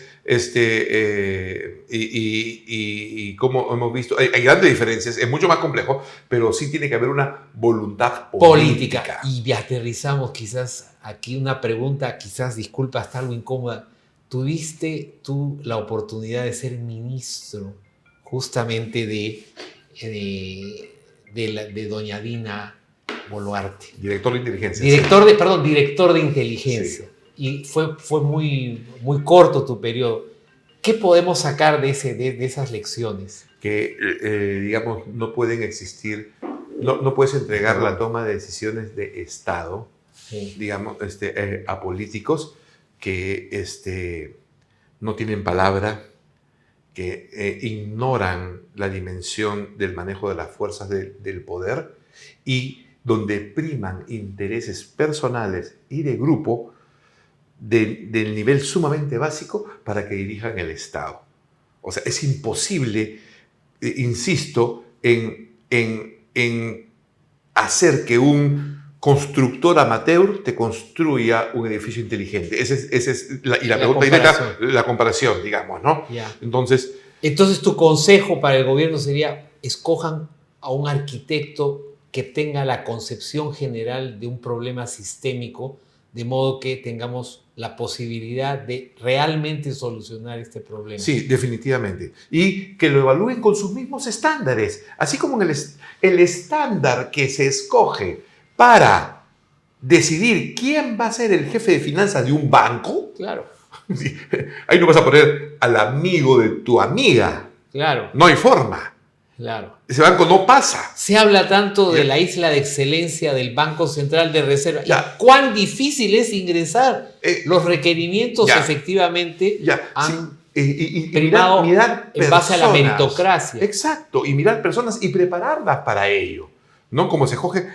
B: y como hemos visto, hay grandes diferencias, es mucho más complejo, pero sí tiene que haber una voluntad política.
A: Y aterrizamos quizás aquí una pregunta, quizás, disculpa, está algo incómoda. ¿Tuviste tú la oportunidad de ser ministro justamente de doña Dina Boluarte?
B: Director de inteligencia.
A: Director de inteligencia.
B: Sí.
A: Y fue muy, muy corto tu periodo. ¿Qué podemos sacar de esas lecciones?
B: Que, digamos, no pueden existir, no puedes entregar la toma de decisiones de Estado,
A: Sí.
B: digamos, a políticos que no tienen palabra, que ignoran la dimensión del manejo de las fuerzas del poder y donde priman intereses personales y de grupo del nivel sumamente básico para que dirijan el Estado. O sea, es imposible, insisto, en hacer que un constructor amateur te construya un edificio inteligente. Esa es la pregunta directa, la comparación, digamos, ¿no?
A: Ya.
B: Entonces,
A: tu consejo para el gobierno sería: escojan a un arquitecto que tenga la concepción general de un problema sistémico, de modo que tengamos la posibilidad de realmente solucionar este problema.
B: Sí, definitivamente. Y que lo evalúen con sus mismos estándares. Así como el estándar que se escoge para decidir quién va a ser el jefe de finanzas de un banco.
A: Claro.
B: Ahí no vas a poner al amigo de tu amiga.
A: Claro.
B: No hay forma.
A: Claro.
B: Ese banco no pasa.
A: Se habla tanto de la isla de excelencia del Banco Central de Reserva.
B: Ya.
A: ¿Y cuán difícil es ingresar? Los requerimientos
B: ya.
A: efectivamente
B: ya.
A: han
B: y
A: primado
B: mirar
A: en base a la meritocracia.
B: Exacto. Y mirar personas y prepararlas para ello. ¿No? Como se coge,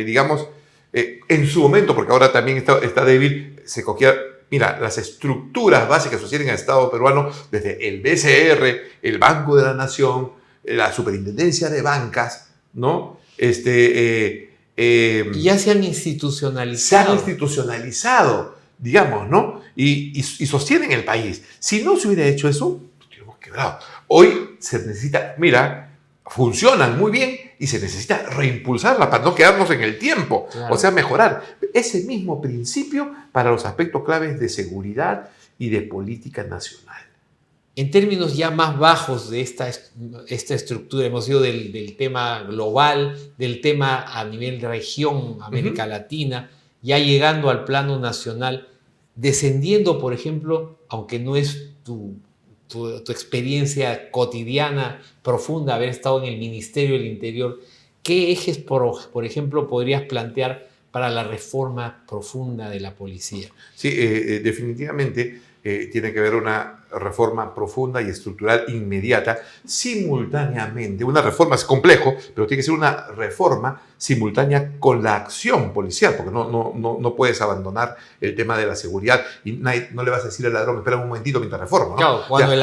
B: digamos, en su momento, porque ahora también está débil, se cogía. Mira, las estructuras básicas que sostienen al Estado peruano, desde el BCR, el Banco de la Nación, la Superintendencia de Bancas, ¿no?
A: Y ya se han institucionalizado.
B: Se han institucionalizado, digamos, ¿no? Y sostienen el país. Si no se hubiera hecho eso, estaríamos quebrados. Hoy se necesita, mira, funcionan muy bien y se necesita reimpulsarlas para no quedarnos en el tiempo.
A: Claro.
B: O sea, mejorar ese mismo principio para los aspectos claves de seguridad y de política nacional.
A: En términos ya más bajos de esta estructura, hemos ido del tema global, del tema a nivel de región, América Latina, ya llegando al plano nacional, descendiendo, por ejemplo, aunque no es tu experiencia cotidiana profunda, haber estado en el Ministerio del Interior, ¿qué ejes, por ejemplo, podrías plantear para la reforma profunda de la policía?
B: Sí, definitivamente tiene que haber una reforma profunda y estructural inmediata, simultáneamente. Una reforma es complejo, pero tiene que ser una reforma simultánea con la acción policial, porque no puedes abandonar el tema de la seguridad y no le vas a decir al ladrón, espera un momentito mientras reforma, ¿no?
A: Claro, cuando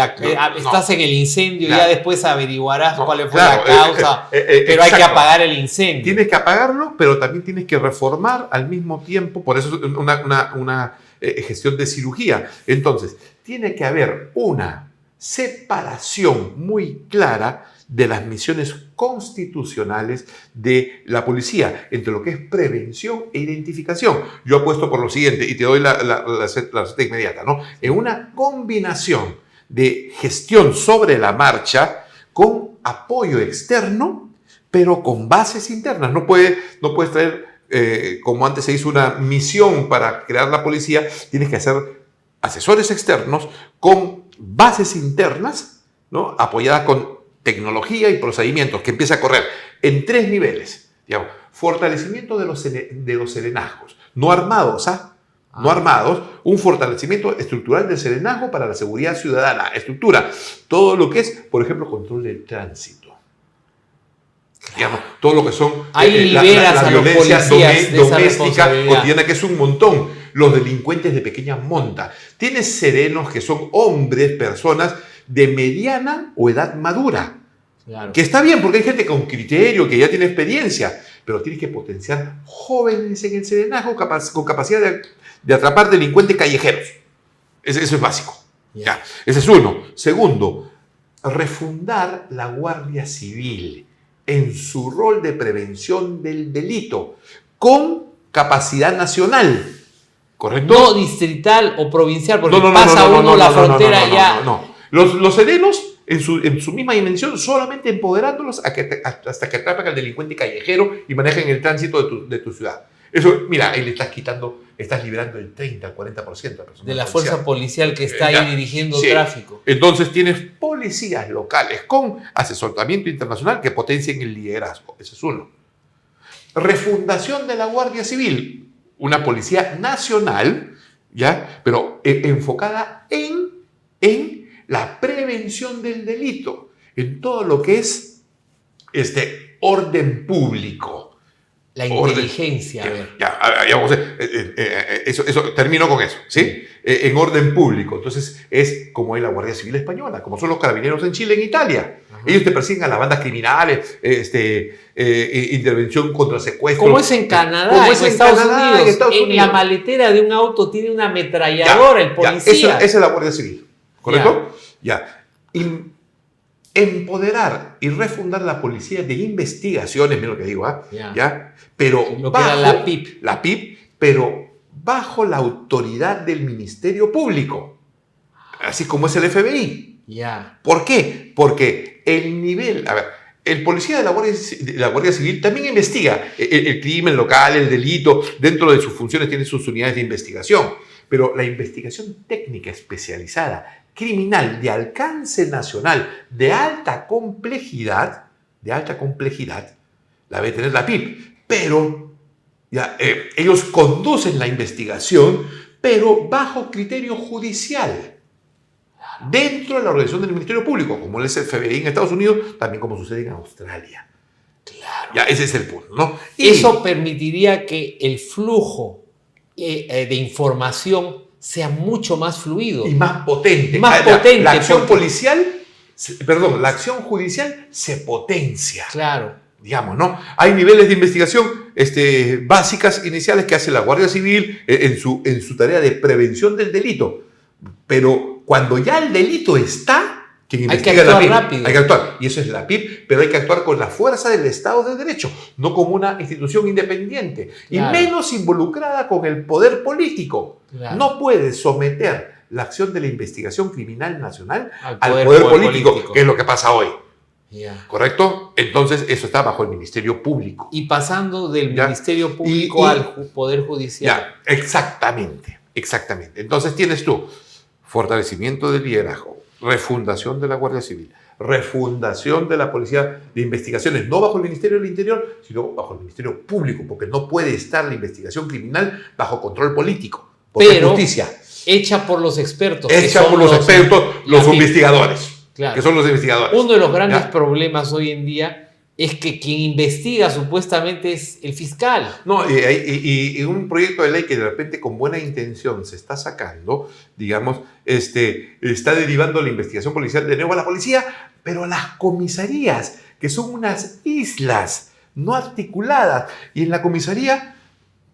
A: estás en el incendio,
B: claro,
A: ya después averiguarás cuál fue
B: claro,
A: la causa, pero
B: exacto.
A: hay que apagar el incendio.
B: Tienes que apagarlo, pero también tienes que reformar al mismo tiempo, por eso es una gestión de cirugía. Entonces, tiene que haber una separación muy clara de las misiones constitucionales de la policía entre lo que es prevención e identificación. Yo apuesto por lo siguiente, y te doy la receta inmediata, ¿no? En una combinación de gestión sobre la marcha con apoyo externo, pero con bases internas. No puedes traer, como antes se hizo una misión para crear la policía, tienes que hacer asesores externos con bases internas, ¿no? Apoyadas con tecnología y procedimientos, que empieza a correr en 3 niveles. Digamos, fortalecimiento de los serenazgos, no armados, no armados, un fortalecimiento estructural del serenazgo para la seguridad ciudadana. Estructura todo lo que es, por ejemplo, control del tránsito. Digamos, todo lo que son
A: ahí
B: la violencia doméstica cotidiana, que es un montón. Los delincuentes de pequeña monta. Tienes serenos que son hombres, personas de mediana o edad madura.
A: Claro.
B: Que está bien, porque hay gente con criterio, que ya tiene experiencia, pero tienes que potenciar jóvenes en el serenazgo con capacidad de atrapar delincuentes callejeros. Eso es básico. Ya. Ese es uno. Segundo, refundar la Guardia Civil en su rol de prevención del delito con capacidad nacional. ¿Correcto?
A: No distrital o provincial, porque pasa uno la frontera ya.
B: Los serenos, en su misma dimensión, solamente empoderándolos hasta que atrapan al delincuente callejero y manejen el tránsito de tu ciudad. Eso, mira, ahí le estás liberando el 30 al 40%
A: de la fuerza policial que está ahí dirigiendo tráfico.
B: Entonces tienes policías locales con asesoramiento internacional que potencien el liderazgo. Ese es uno. Refundación de la Guardia Civil. Una policía nacional, ¿ya? Pero enfocada en la prevención del delito, en todo lo que es orden público.
A: La inteligencia.
B: Eso, termino con eso, ¿sí? En orden público. Entonces, es como es la Guardia Civil Española, como son los carabineros en Chile, en Italia. Ajá. Ellos te persiguen a las bandas criminales, intervención contra secuestros.
A: Como es en Canadá, como es en Estados Unidos. En la maletera de un auto tiene una ametralladora el policía.
B: Esa es la Guardia Civil, ¿correcto? Ya. Empoderar y refundar la policía de investigaciones, mira lo que digo, ¿ya? Pero
A: lo que era
B: la PIP, pero bajo la autoridad del Ministerio Público, así como es el FBI. ¿Por qué? Porque el policía de la Guardia Civil también investiga el crimen local, el delito, dentro de sus funciones tiene sus unidades de investigación, pero la investigación técnica especializada, criminal, de alcance nacional, de alta complejidad, la debe tener la PIP, pero ellos conducen la investigación, pero bajo criterio judicial, dentro de la organización del Ministerio Público, como es el FBI en Estados Unidos, también como sucede en Australia. Claro. Ese es el punto, ¿no?
A: Y eso permitiría que el flujo de información sea mucho más fluido.
B: Y más potente. La acción la acción judicial se potencia.
A: Claro.
B: Digamos, ¿no? Hay niveles de investigación básicas, iniciales, que hace la Guardia Civil en su tarea de prevención del delito. Pero cuando ya el delito está, quien investiga la PIP, rápido. Hay que actuar. Y eso es la PIP, pero hay que actuar con la fuerza del Estado de Derecho, no como una institución independiente. Claro. Y menos involucrada con el poder político. Claro. No puedes someter la acción de la investigación criminal nacional al poder político, que es lo que pasa hoy. ¿Correcto? Entonces, eso está bajo el Ministerio Público.
A: Y pasando del Ministerio Público al Poder Judicial.
B: Exactamente. Entonces, tienes tú fortalecimiento del liderazgo, refundación de la Guardia Civil, refundación de la Policía de Investigaciones, no bajo el Ministerio del Interior, sino bajo el Ministerio Público, porque no puede estar la investigación criminal bajo control político.
A: Pero justicia hecha por los expertos.
B: Los investigadores. Claro. Que son los investigadores.
A: Uno de los grandes problemas hoy en día es que quien investiga supuestamente es el fiscal.
B: No, y un proyecto de ley que de repente con buena intención se está sacando, digamos, está derivando la investigación policial de nuevo a la policía, pero las comisarías, que son unas islas no articuladas, y en la comisaría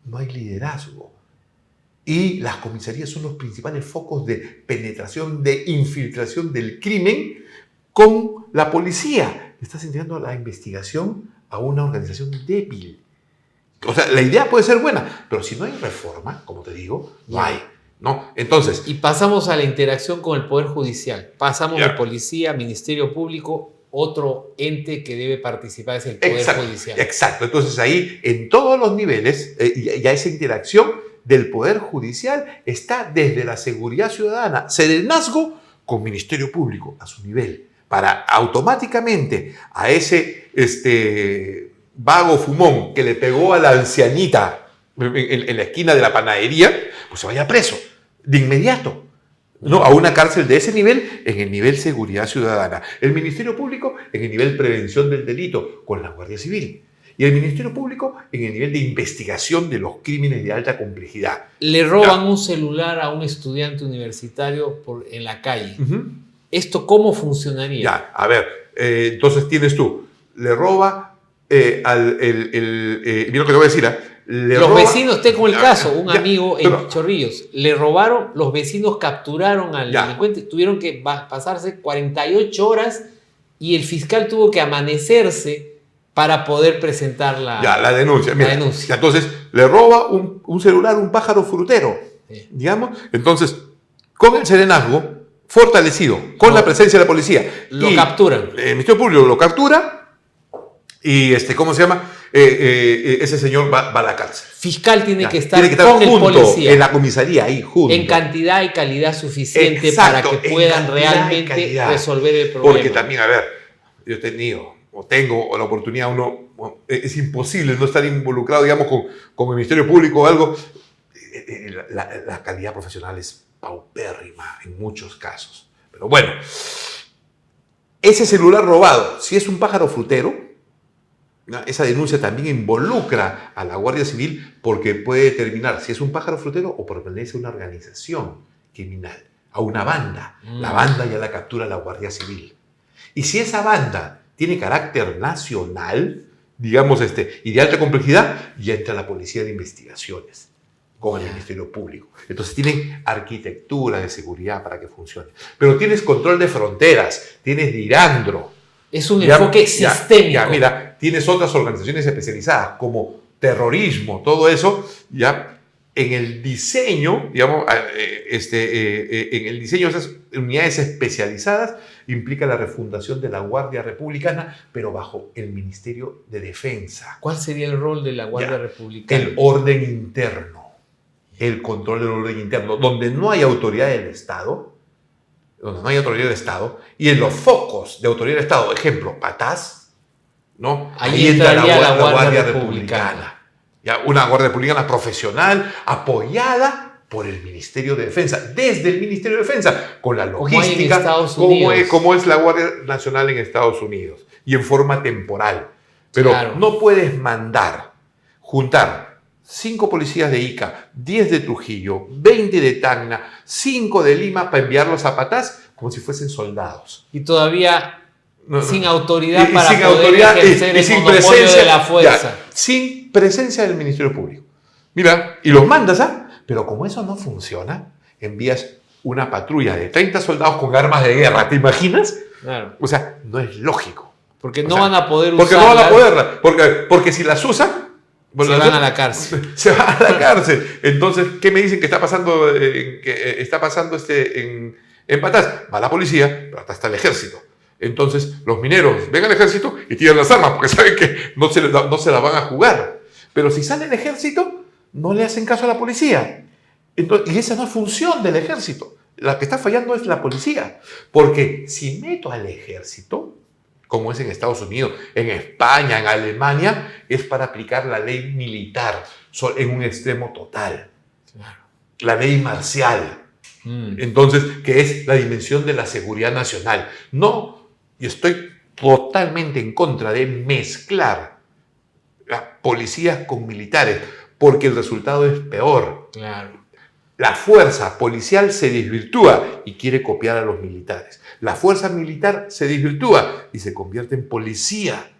B: no hay liderazgo. Y las comisarías son los principales focos de penetración, de infiltración del crimen con la policía. Estás entregando la investigación a una organización débil. O sea, la idea puede ser buena, pero si no hay reforma, como te digo, no hay. ¿No? Entonces,
A: y pasamos a la interacción con el Poder Judicial. Pasamos de policía, Ministerio Público, otro ente que debe participar es el Poder Judicial.
B: Exacto. Entonces ahí, en todos los niveles, ya esa interacción del Poder Judicial está desde la seguridad ciudadana, serenazgo con Ministerio Público a su nivel, para automáticamente a ese vago fumón que le pegó a la ancianita en la esquina de la panadería, pues se vaya preso de inmediato. No, a una cárcel de ese nivel, en el nivel seguridad ciudadana. El Ministerio Público en el nivel prevención del delito, con la Guardia Civil. Y el Ministerio Público en el nivel de investigación de los crímenes de alta complejidad.
A: Le roban un celular a un estudiante universitario en la calle. ¿Esto cómo funcionaría?
B: Ya, a ver, entonces tienes tú, le roba mira lo que te voy a decir,
A: los vecinos, tengo el caso, un amigo en Chorrillos, le robaron, los vecinos capturaron al delincuente, tuvieron que pasarse 48 horas y el fiscal tuvo que amanecerse para poder presentar
B: la denuncia. Mira,
A: la denuncia.
B: Entonces, le roba un celular, un pájaro frutero, digamos. Entonces, con el serenazgo fortalecido, con la presencia de la policía.
A: Lo capturan.
B: El Ministerio Público lo captura y, ¿cómo se llama? Ese señor va a la cárcel.
A: Fiscal tiene que estar con el policía.
B: En la comisaría, ahí junto.
A: En cantidad y calidad suficiente para que puedan realmente resolver el problema.
B: Porque también, a ver, yo he tenido, o tengo la oportunidad, es imposible no estar involucrado, digamos, con el Ministerio Público o algo. La calidad profesional es paupérrima en muchos casos. Pero bueno, ese celular robado, si es un pájaro frutero, esa denuncia también involucra a la Guardia Civil porque puede determinar si es un pájaro frutero o pertenece a una organización criminal, a una banda. La banda ya la captura la Guardia Civil. Y si esa banda tiene carácter nacional, digamos, y de alta complejidad, ya entra la Policía de Investigaciones con el Ministerio Público. Entonces tienen arquitectura de seguridad para que funcione. Pero tienes control de fronteras, tienes DIRANDRO.
A: Es un enfoque sistémico.
B: Mira, tienes otras organizaciones especializadas como terrorismo, todo eso, ya en el diseño, digamos, en el diseño de esas unidades especializadas implica la refundación de la Guardia Republicana, pero bajo el Ministerio de Defensa.
A: ¿Cuál sería el rol de la Guardia Republicana?
B: El orden interno, el control del orden interno, donde no hay autoridad del Estado, y en los focos de autoridad del Estado, ejemplo, Patás, ¿no?
A: Ahí entraría la Guardia Republicana.
B: Ya, una Guardia Republicana profesional, apoyada por el Ministerio de Defensa, desde el Ministerio de Defensa, con la logística, como es la Guardia Nacional en Estados Unidos, y en forma temporal. Pero no puedes juntar 5 policías de Ica, 10 de Trujillo, 20 de Tacna, 5 de Lima para enviarlos a Patás como si fuesen soldados.
A: Y todavía sin autoridad para poder ejercer el monopolio de la fuerza.
B: Sin presencia del Ministerio Público. Mira, y los mandas, pero como eso no funciona, envías una patrulla de 30 soldados con armas de guerra, ¿te imaginas?
A: Claro.
B: O sea, no es lógico.
A: Porque no van a poder
B: usarlas. Porque no van a poder, porque si las usan,
A: se van a la cárcel.
B: Se van a la cárcel. Entonces, ¿qué me dicen que está pasando, en Patás? Va la policía, pero hasta está el ejército. Entonces, los mineros ven al ejército y tiran las armas porque saben que no se las van a jugar. Pero si sale el ejército, no le hacen caso a la policía. Entonces, y esa no es función del ejército. La que está fallando es la policía. Porque si meto al ejército, como es en Estados Unidos, en España, en Alemania, es para aplicar la ley militar en un extremo total. Claro. La ley marcial. Entonces, que es la dimensión de la seguridad nacional. No, y estoy totalmente en contra de mezclar policías con militares, porque el resultado es peor.
A: Claro.
B: La fuerza policial se desvirtúa y quiere copiar a los militares. La fuerza militar se desvirtúa y se convierte en policía.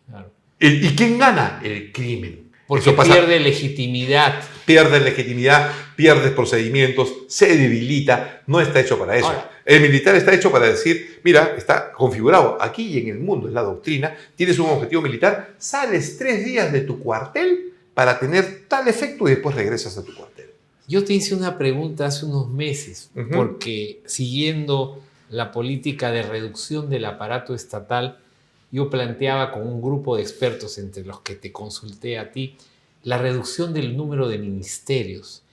B: Claro. ¿Y quién gana? El crimen.
A: Porque pierde legitimidad.
B: Pierde legitimidad, pierde procedimientos, se debilita, no está hecho para eso. Ahora, el militar está hecho para decir, mira, está configurado aquí y en el mundo, es la doctrina, tienes un objetivo militar, sales 3 días de tu cuartel para tener tal efecto y después regresas a tu cuartel.
A: Yo te hice una pregunta hace unos meses, porque siguiendo la política de reducción del aparato estatal, yo planteaba con un grupo de expertos, entre los que te consulté a ti, la reducción del número de ministerios.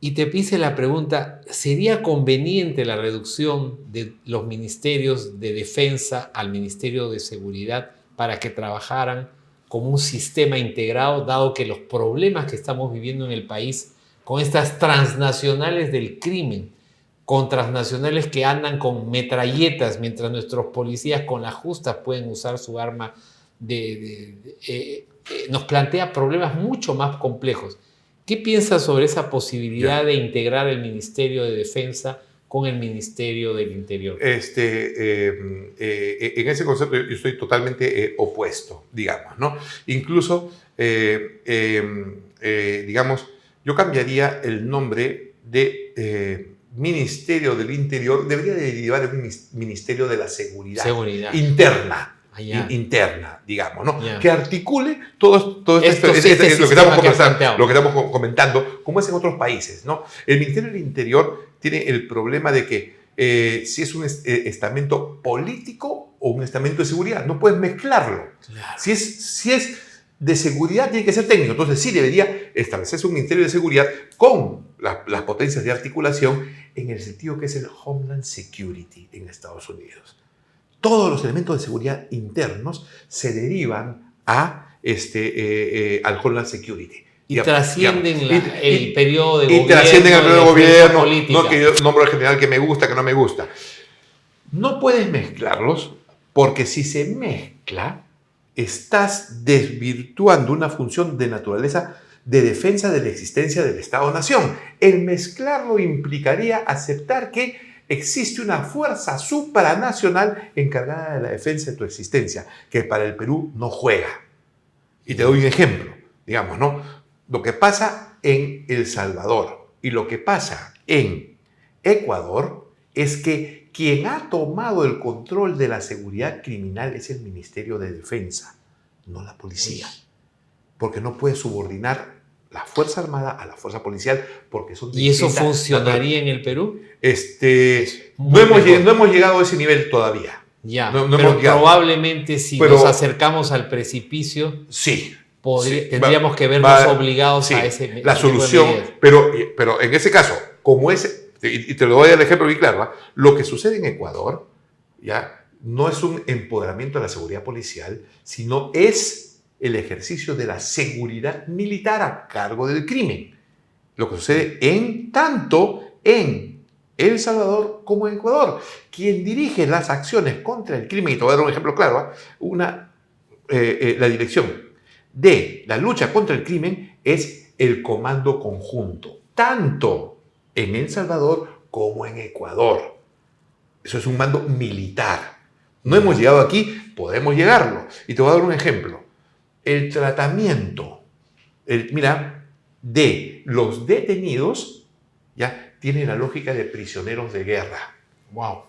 A: Y te hice la pregunta, ¿sería conveniente la reducción de los ministerios de defensa al Ministerio de Seguridad para que trabajaran como un sistema integrado, dado que los problemas que estamos viviendo en el país con estas transnacionales del crimen, con transnacionales que andan con metralletas, mientras nuestros policías con las justas pueden usar su arma, nos plantea problemas mucho más complejos. ¿Qué piensas sobre esa posibilidad de integrar el Ministerio de Defensa con el Ministerio del Interior?
B: En ese concepto yo estoy totalmente opuesto, digamos, ¿no? Incluso, digamos, yo cambiaría el nombre de Ministerio del Interior, debería derivar en un Ministerio de la Seguridad. Interna. Interna, digamos, ¿no? Que articule todo esto, lo que estamos comentando, como es en otros países, ¿no? El Ministerio del Interior tiene el problema de que si es un estamento político o un estamento de seguridad, no puedes mezclarlo. Claro. Si es de seguridad, tiene que ser técnico. Entonces sí debería establecerse un Ministerio de Seguridad con las potencias de articulación en el sentido que es el Homeland Security en Estados Unidos. Todos los elementos de seguridad internos se derivan al Homeland Security.
A: Y trascienden el periodo de gobierno.
B: Y trascienden el periodo de gobierno, no que yo nombro al general que me gusta, que no me gusta. No puedes mezclarlos porque si se mezcla, estás desvirtuando una función de naturaleza de defensa de la existencia del Estado-Nación. El mezclarlo implicaría aceptar que existe una fuerza supranacional encargada de la defensa de tu existencia, que para el Perú no juega. Y te doy un ejemplo, digamos, ¿no? Lo que pasa en El Salvador y lo que pasa en Ecuador es que quien ha tomado el control de la seguridad criminal es el Ministerio de Defensa, no la policía. Porque no puede subordinar la Fuerza Armada a la Fuerza Policial porque son...
A: ¿Y eso funcionaría en el Perú?
B: No hemos llegado a ese nivel todavía.
A: Ya, pero probablemente si nos acercamos al precipicio,
B: sí,
A: tendríamos que vernos obligados a ese...
B: La solución, pero en ese caso, como ese, y te lo doy al ejemplo muy claro, lo que sucede en Ecuador ya no es un empoderamiento de la seguridad policial, sino es el ejercicio de la seguridad militar a cargo del crimen. Lo que sucede tanto en El Salvador como en Ecuador. Quien dirige las acciones contra el crimen, y te voy a dar un ejemplo claro, la dirección de la lucha contra el crimen es el Comando Conjunto, tanto en El Salvador como en Ecuador. Eso es un mando militar. No hemos llegado aquí, podemos llegarlo. Y te voy a dar un ejemplo. El tratamiento, de los detenidos, ya tiene la lógica de prisioneros de guerra.
A: Wow.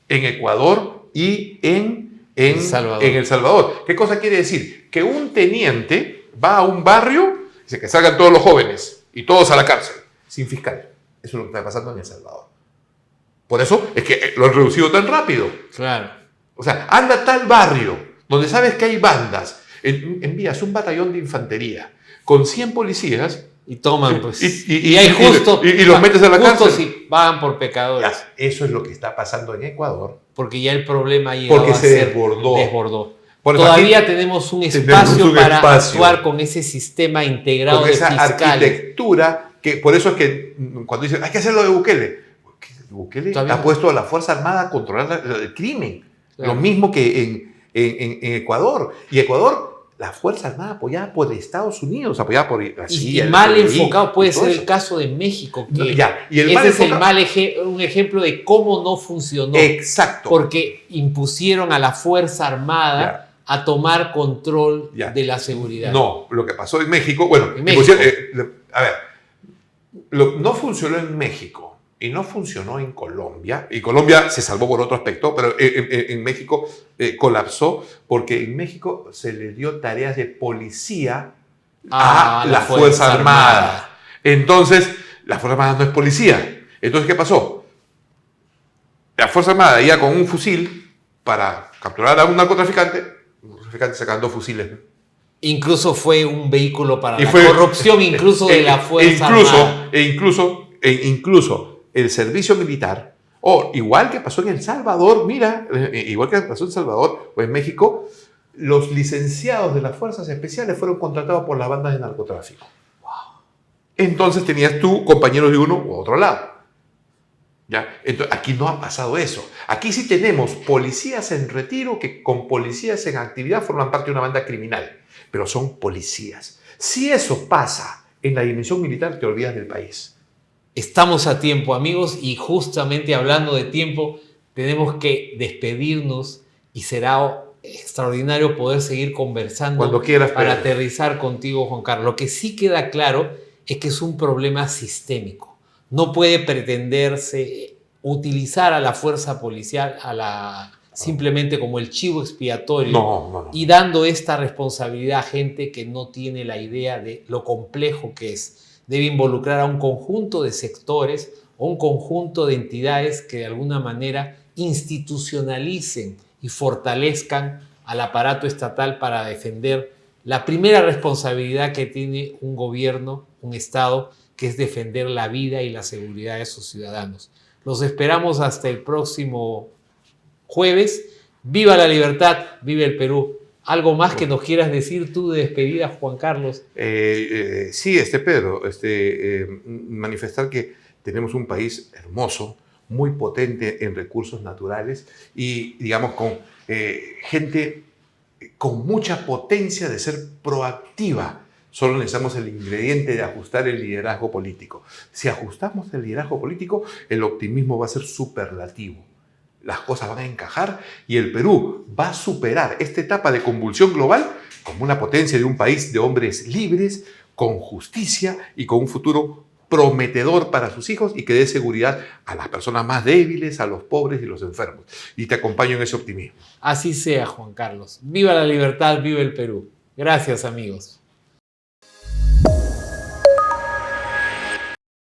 B: En Ecuador y en El Salvador. ¿Qué cosa quiere decir? Que un teniente va a un barrio y dice que salgan todos los jóvenes y todos a la cárcel, sin fiscal. Eso es lo que está pasando en El Salvador. Por eso es que lo han reducido tan rápido.
A: Claro.
B: O sea, anda a tal barrio donde sabes que hay bandas, envías un batallón de infantería con 100 policías
A: y toman, pues.
B: Y los metes a la cárcel.
A: Si pagan por pecadores.
B: Ya, eso es lo que está pasando en Ecuador.
A: Porque ya el problema ha llegado
B: a ser desbordó.
A: Todavía tenemos un espacio para actuar con ese sistema integrado
B: con
A: de
B: esa
A: fiscales.
B: Arquitectura, que por eso es que cuando dicen hay que hacerlo de Bukele, Bukele ha puesto a la Fuerza Armada a controlar el crimen. Claro. Lo mismo que en Ecuador. Y Ecuador, la Fuerza Armada apoyada por Estados Unidos, apoyada por Brasil.
A: Y mal enfocado puede ser el caso de México, que ese es un ejemplo de cómo no funcionó.
B: Exacto.
A: Porque impusieron a la Fuerza Armada a tomar control de la seguridad.
B: No, lo que pasó en México, no funcionó en México. Y no funcionó en Colombia, y Colombia se salvó por otro aspecto, pero en México colapsó porque en México se le dio tareas de policía a la Fuerza Armada. Entonces, la Fuerza Armada no es policía. Entonces, ¿qué pasó? La Fuerza Armada iba con un fusil para capturar a un narcotraficante sacando fusiles.
A: Incluso fue un vehículo para la corrupción de la Fuerza Armada.
B: Incluso el servicio militar, igual que pasó en El Salvador, igual que pasó en El Salvador o en México, los licenciados de las fuerzas especiales fueron contratados por las bandas de narcotráfico. Entonces tenías tú compañeros de uno u otro lado. ¿Ya? Entonces, aquí no ha pasado eso. Aquí sí tenemos policías en retiro que con policías en actividad forman parte de una banda criminal, pero son policías. Si eso pasa en la dimensión militar, te olvidas del país.
A: Estamos a tiempo, amigos, y justamente hablando de tiempo, tenemos que despedirnos y será extraordinario poder seguir conversando
B: Cuando quieras,
A: para
B: Pedro.
A: aterrizar contigo, Juan Carlos. Lo que sí queda claro es que es un problema sistémico. No puede pretenderse utilizar a la fuerza policial simplemente como el chivo expiatorio
B: No.
A: y dando esta responsabilidad a gente que no tiene la idea de lo complejo que es. Debe involucrar a un conjunto de sectores o un conjunto de entidades que de alguna manera institucionalicen y fortalezcan al aparato estatal para defender la primera responsabilidad que tiene un gobierno, un Estado, que es defender la vida y la seguridad de sus ciudadanos. Los esperamos hasta el próximo jueves. ¡Viva la libertad! ¡Viva el Perú! ¿Algo más que nos quieras decir tú de despedida, Juan Carlos?
B: Sí, Pedro, manifestar que tenemos un país hermoso, muy potente en recursos naturales y, digamos, con gente con mucha potencia de ser proactiva. Solo necesitamos el ingrediente de ajustar el liderazgo político. Si ajustamos el liderazgo político, el optimismo va a ser superlativo. Las cosas van a encajar y el Perú va a superar esta etapa de convulsión global como una potencia de un país de hombres libres, con justicia y con un futuro prometedor para sus hijos y que dé seguridad a las personas más débiles, a los pobres y los enfermos. Y te acompaño en ese optimismo.
A: Así sea, Juan Carlos. ¡Viva la libertad! ¡Viva el Perú! Gracias, amigos.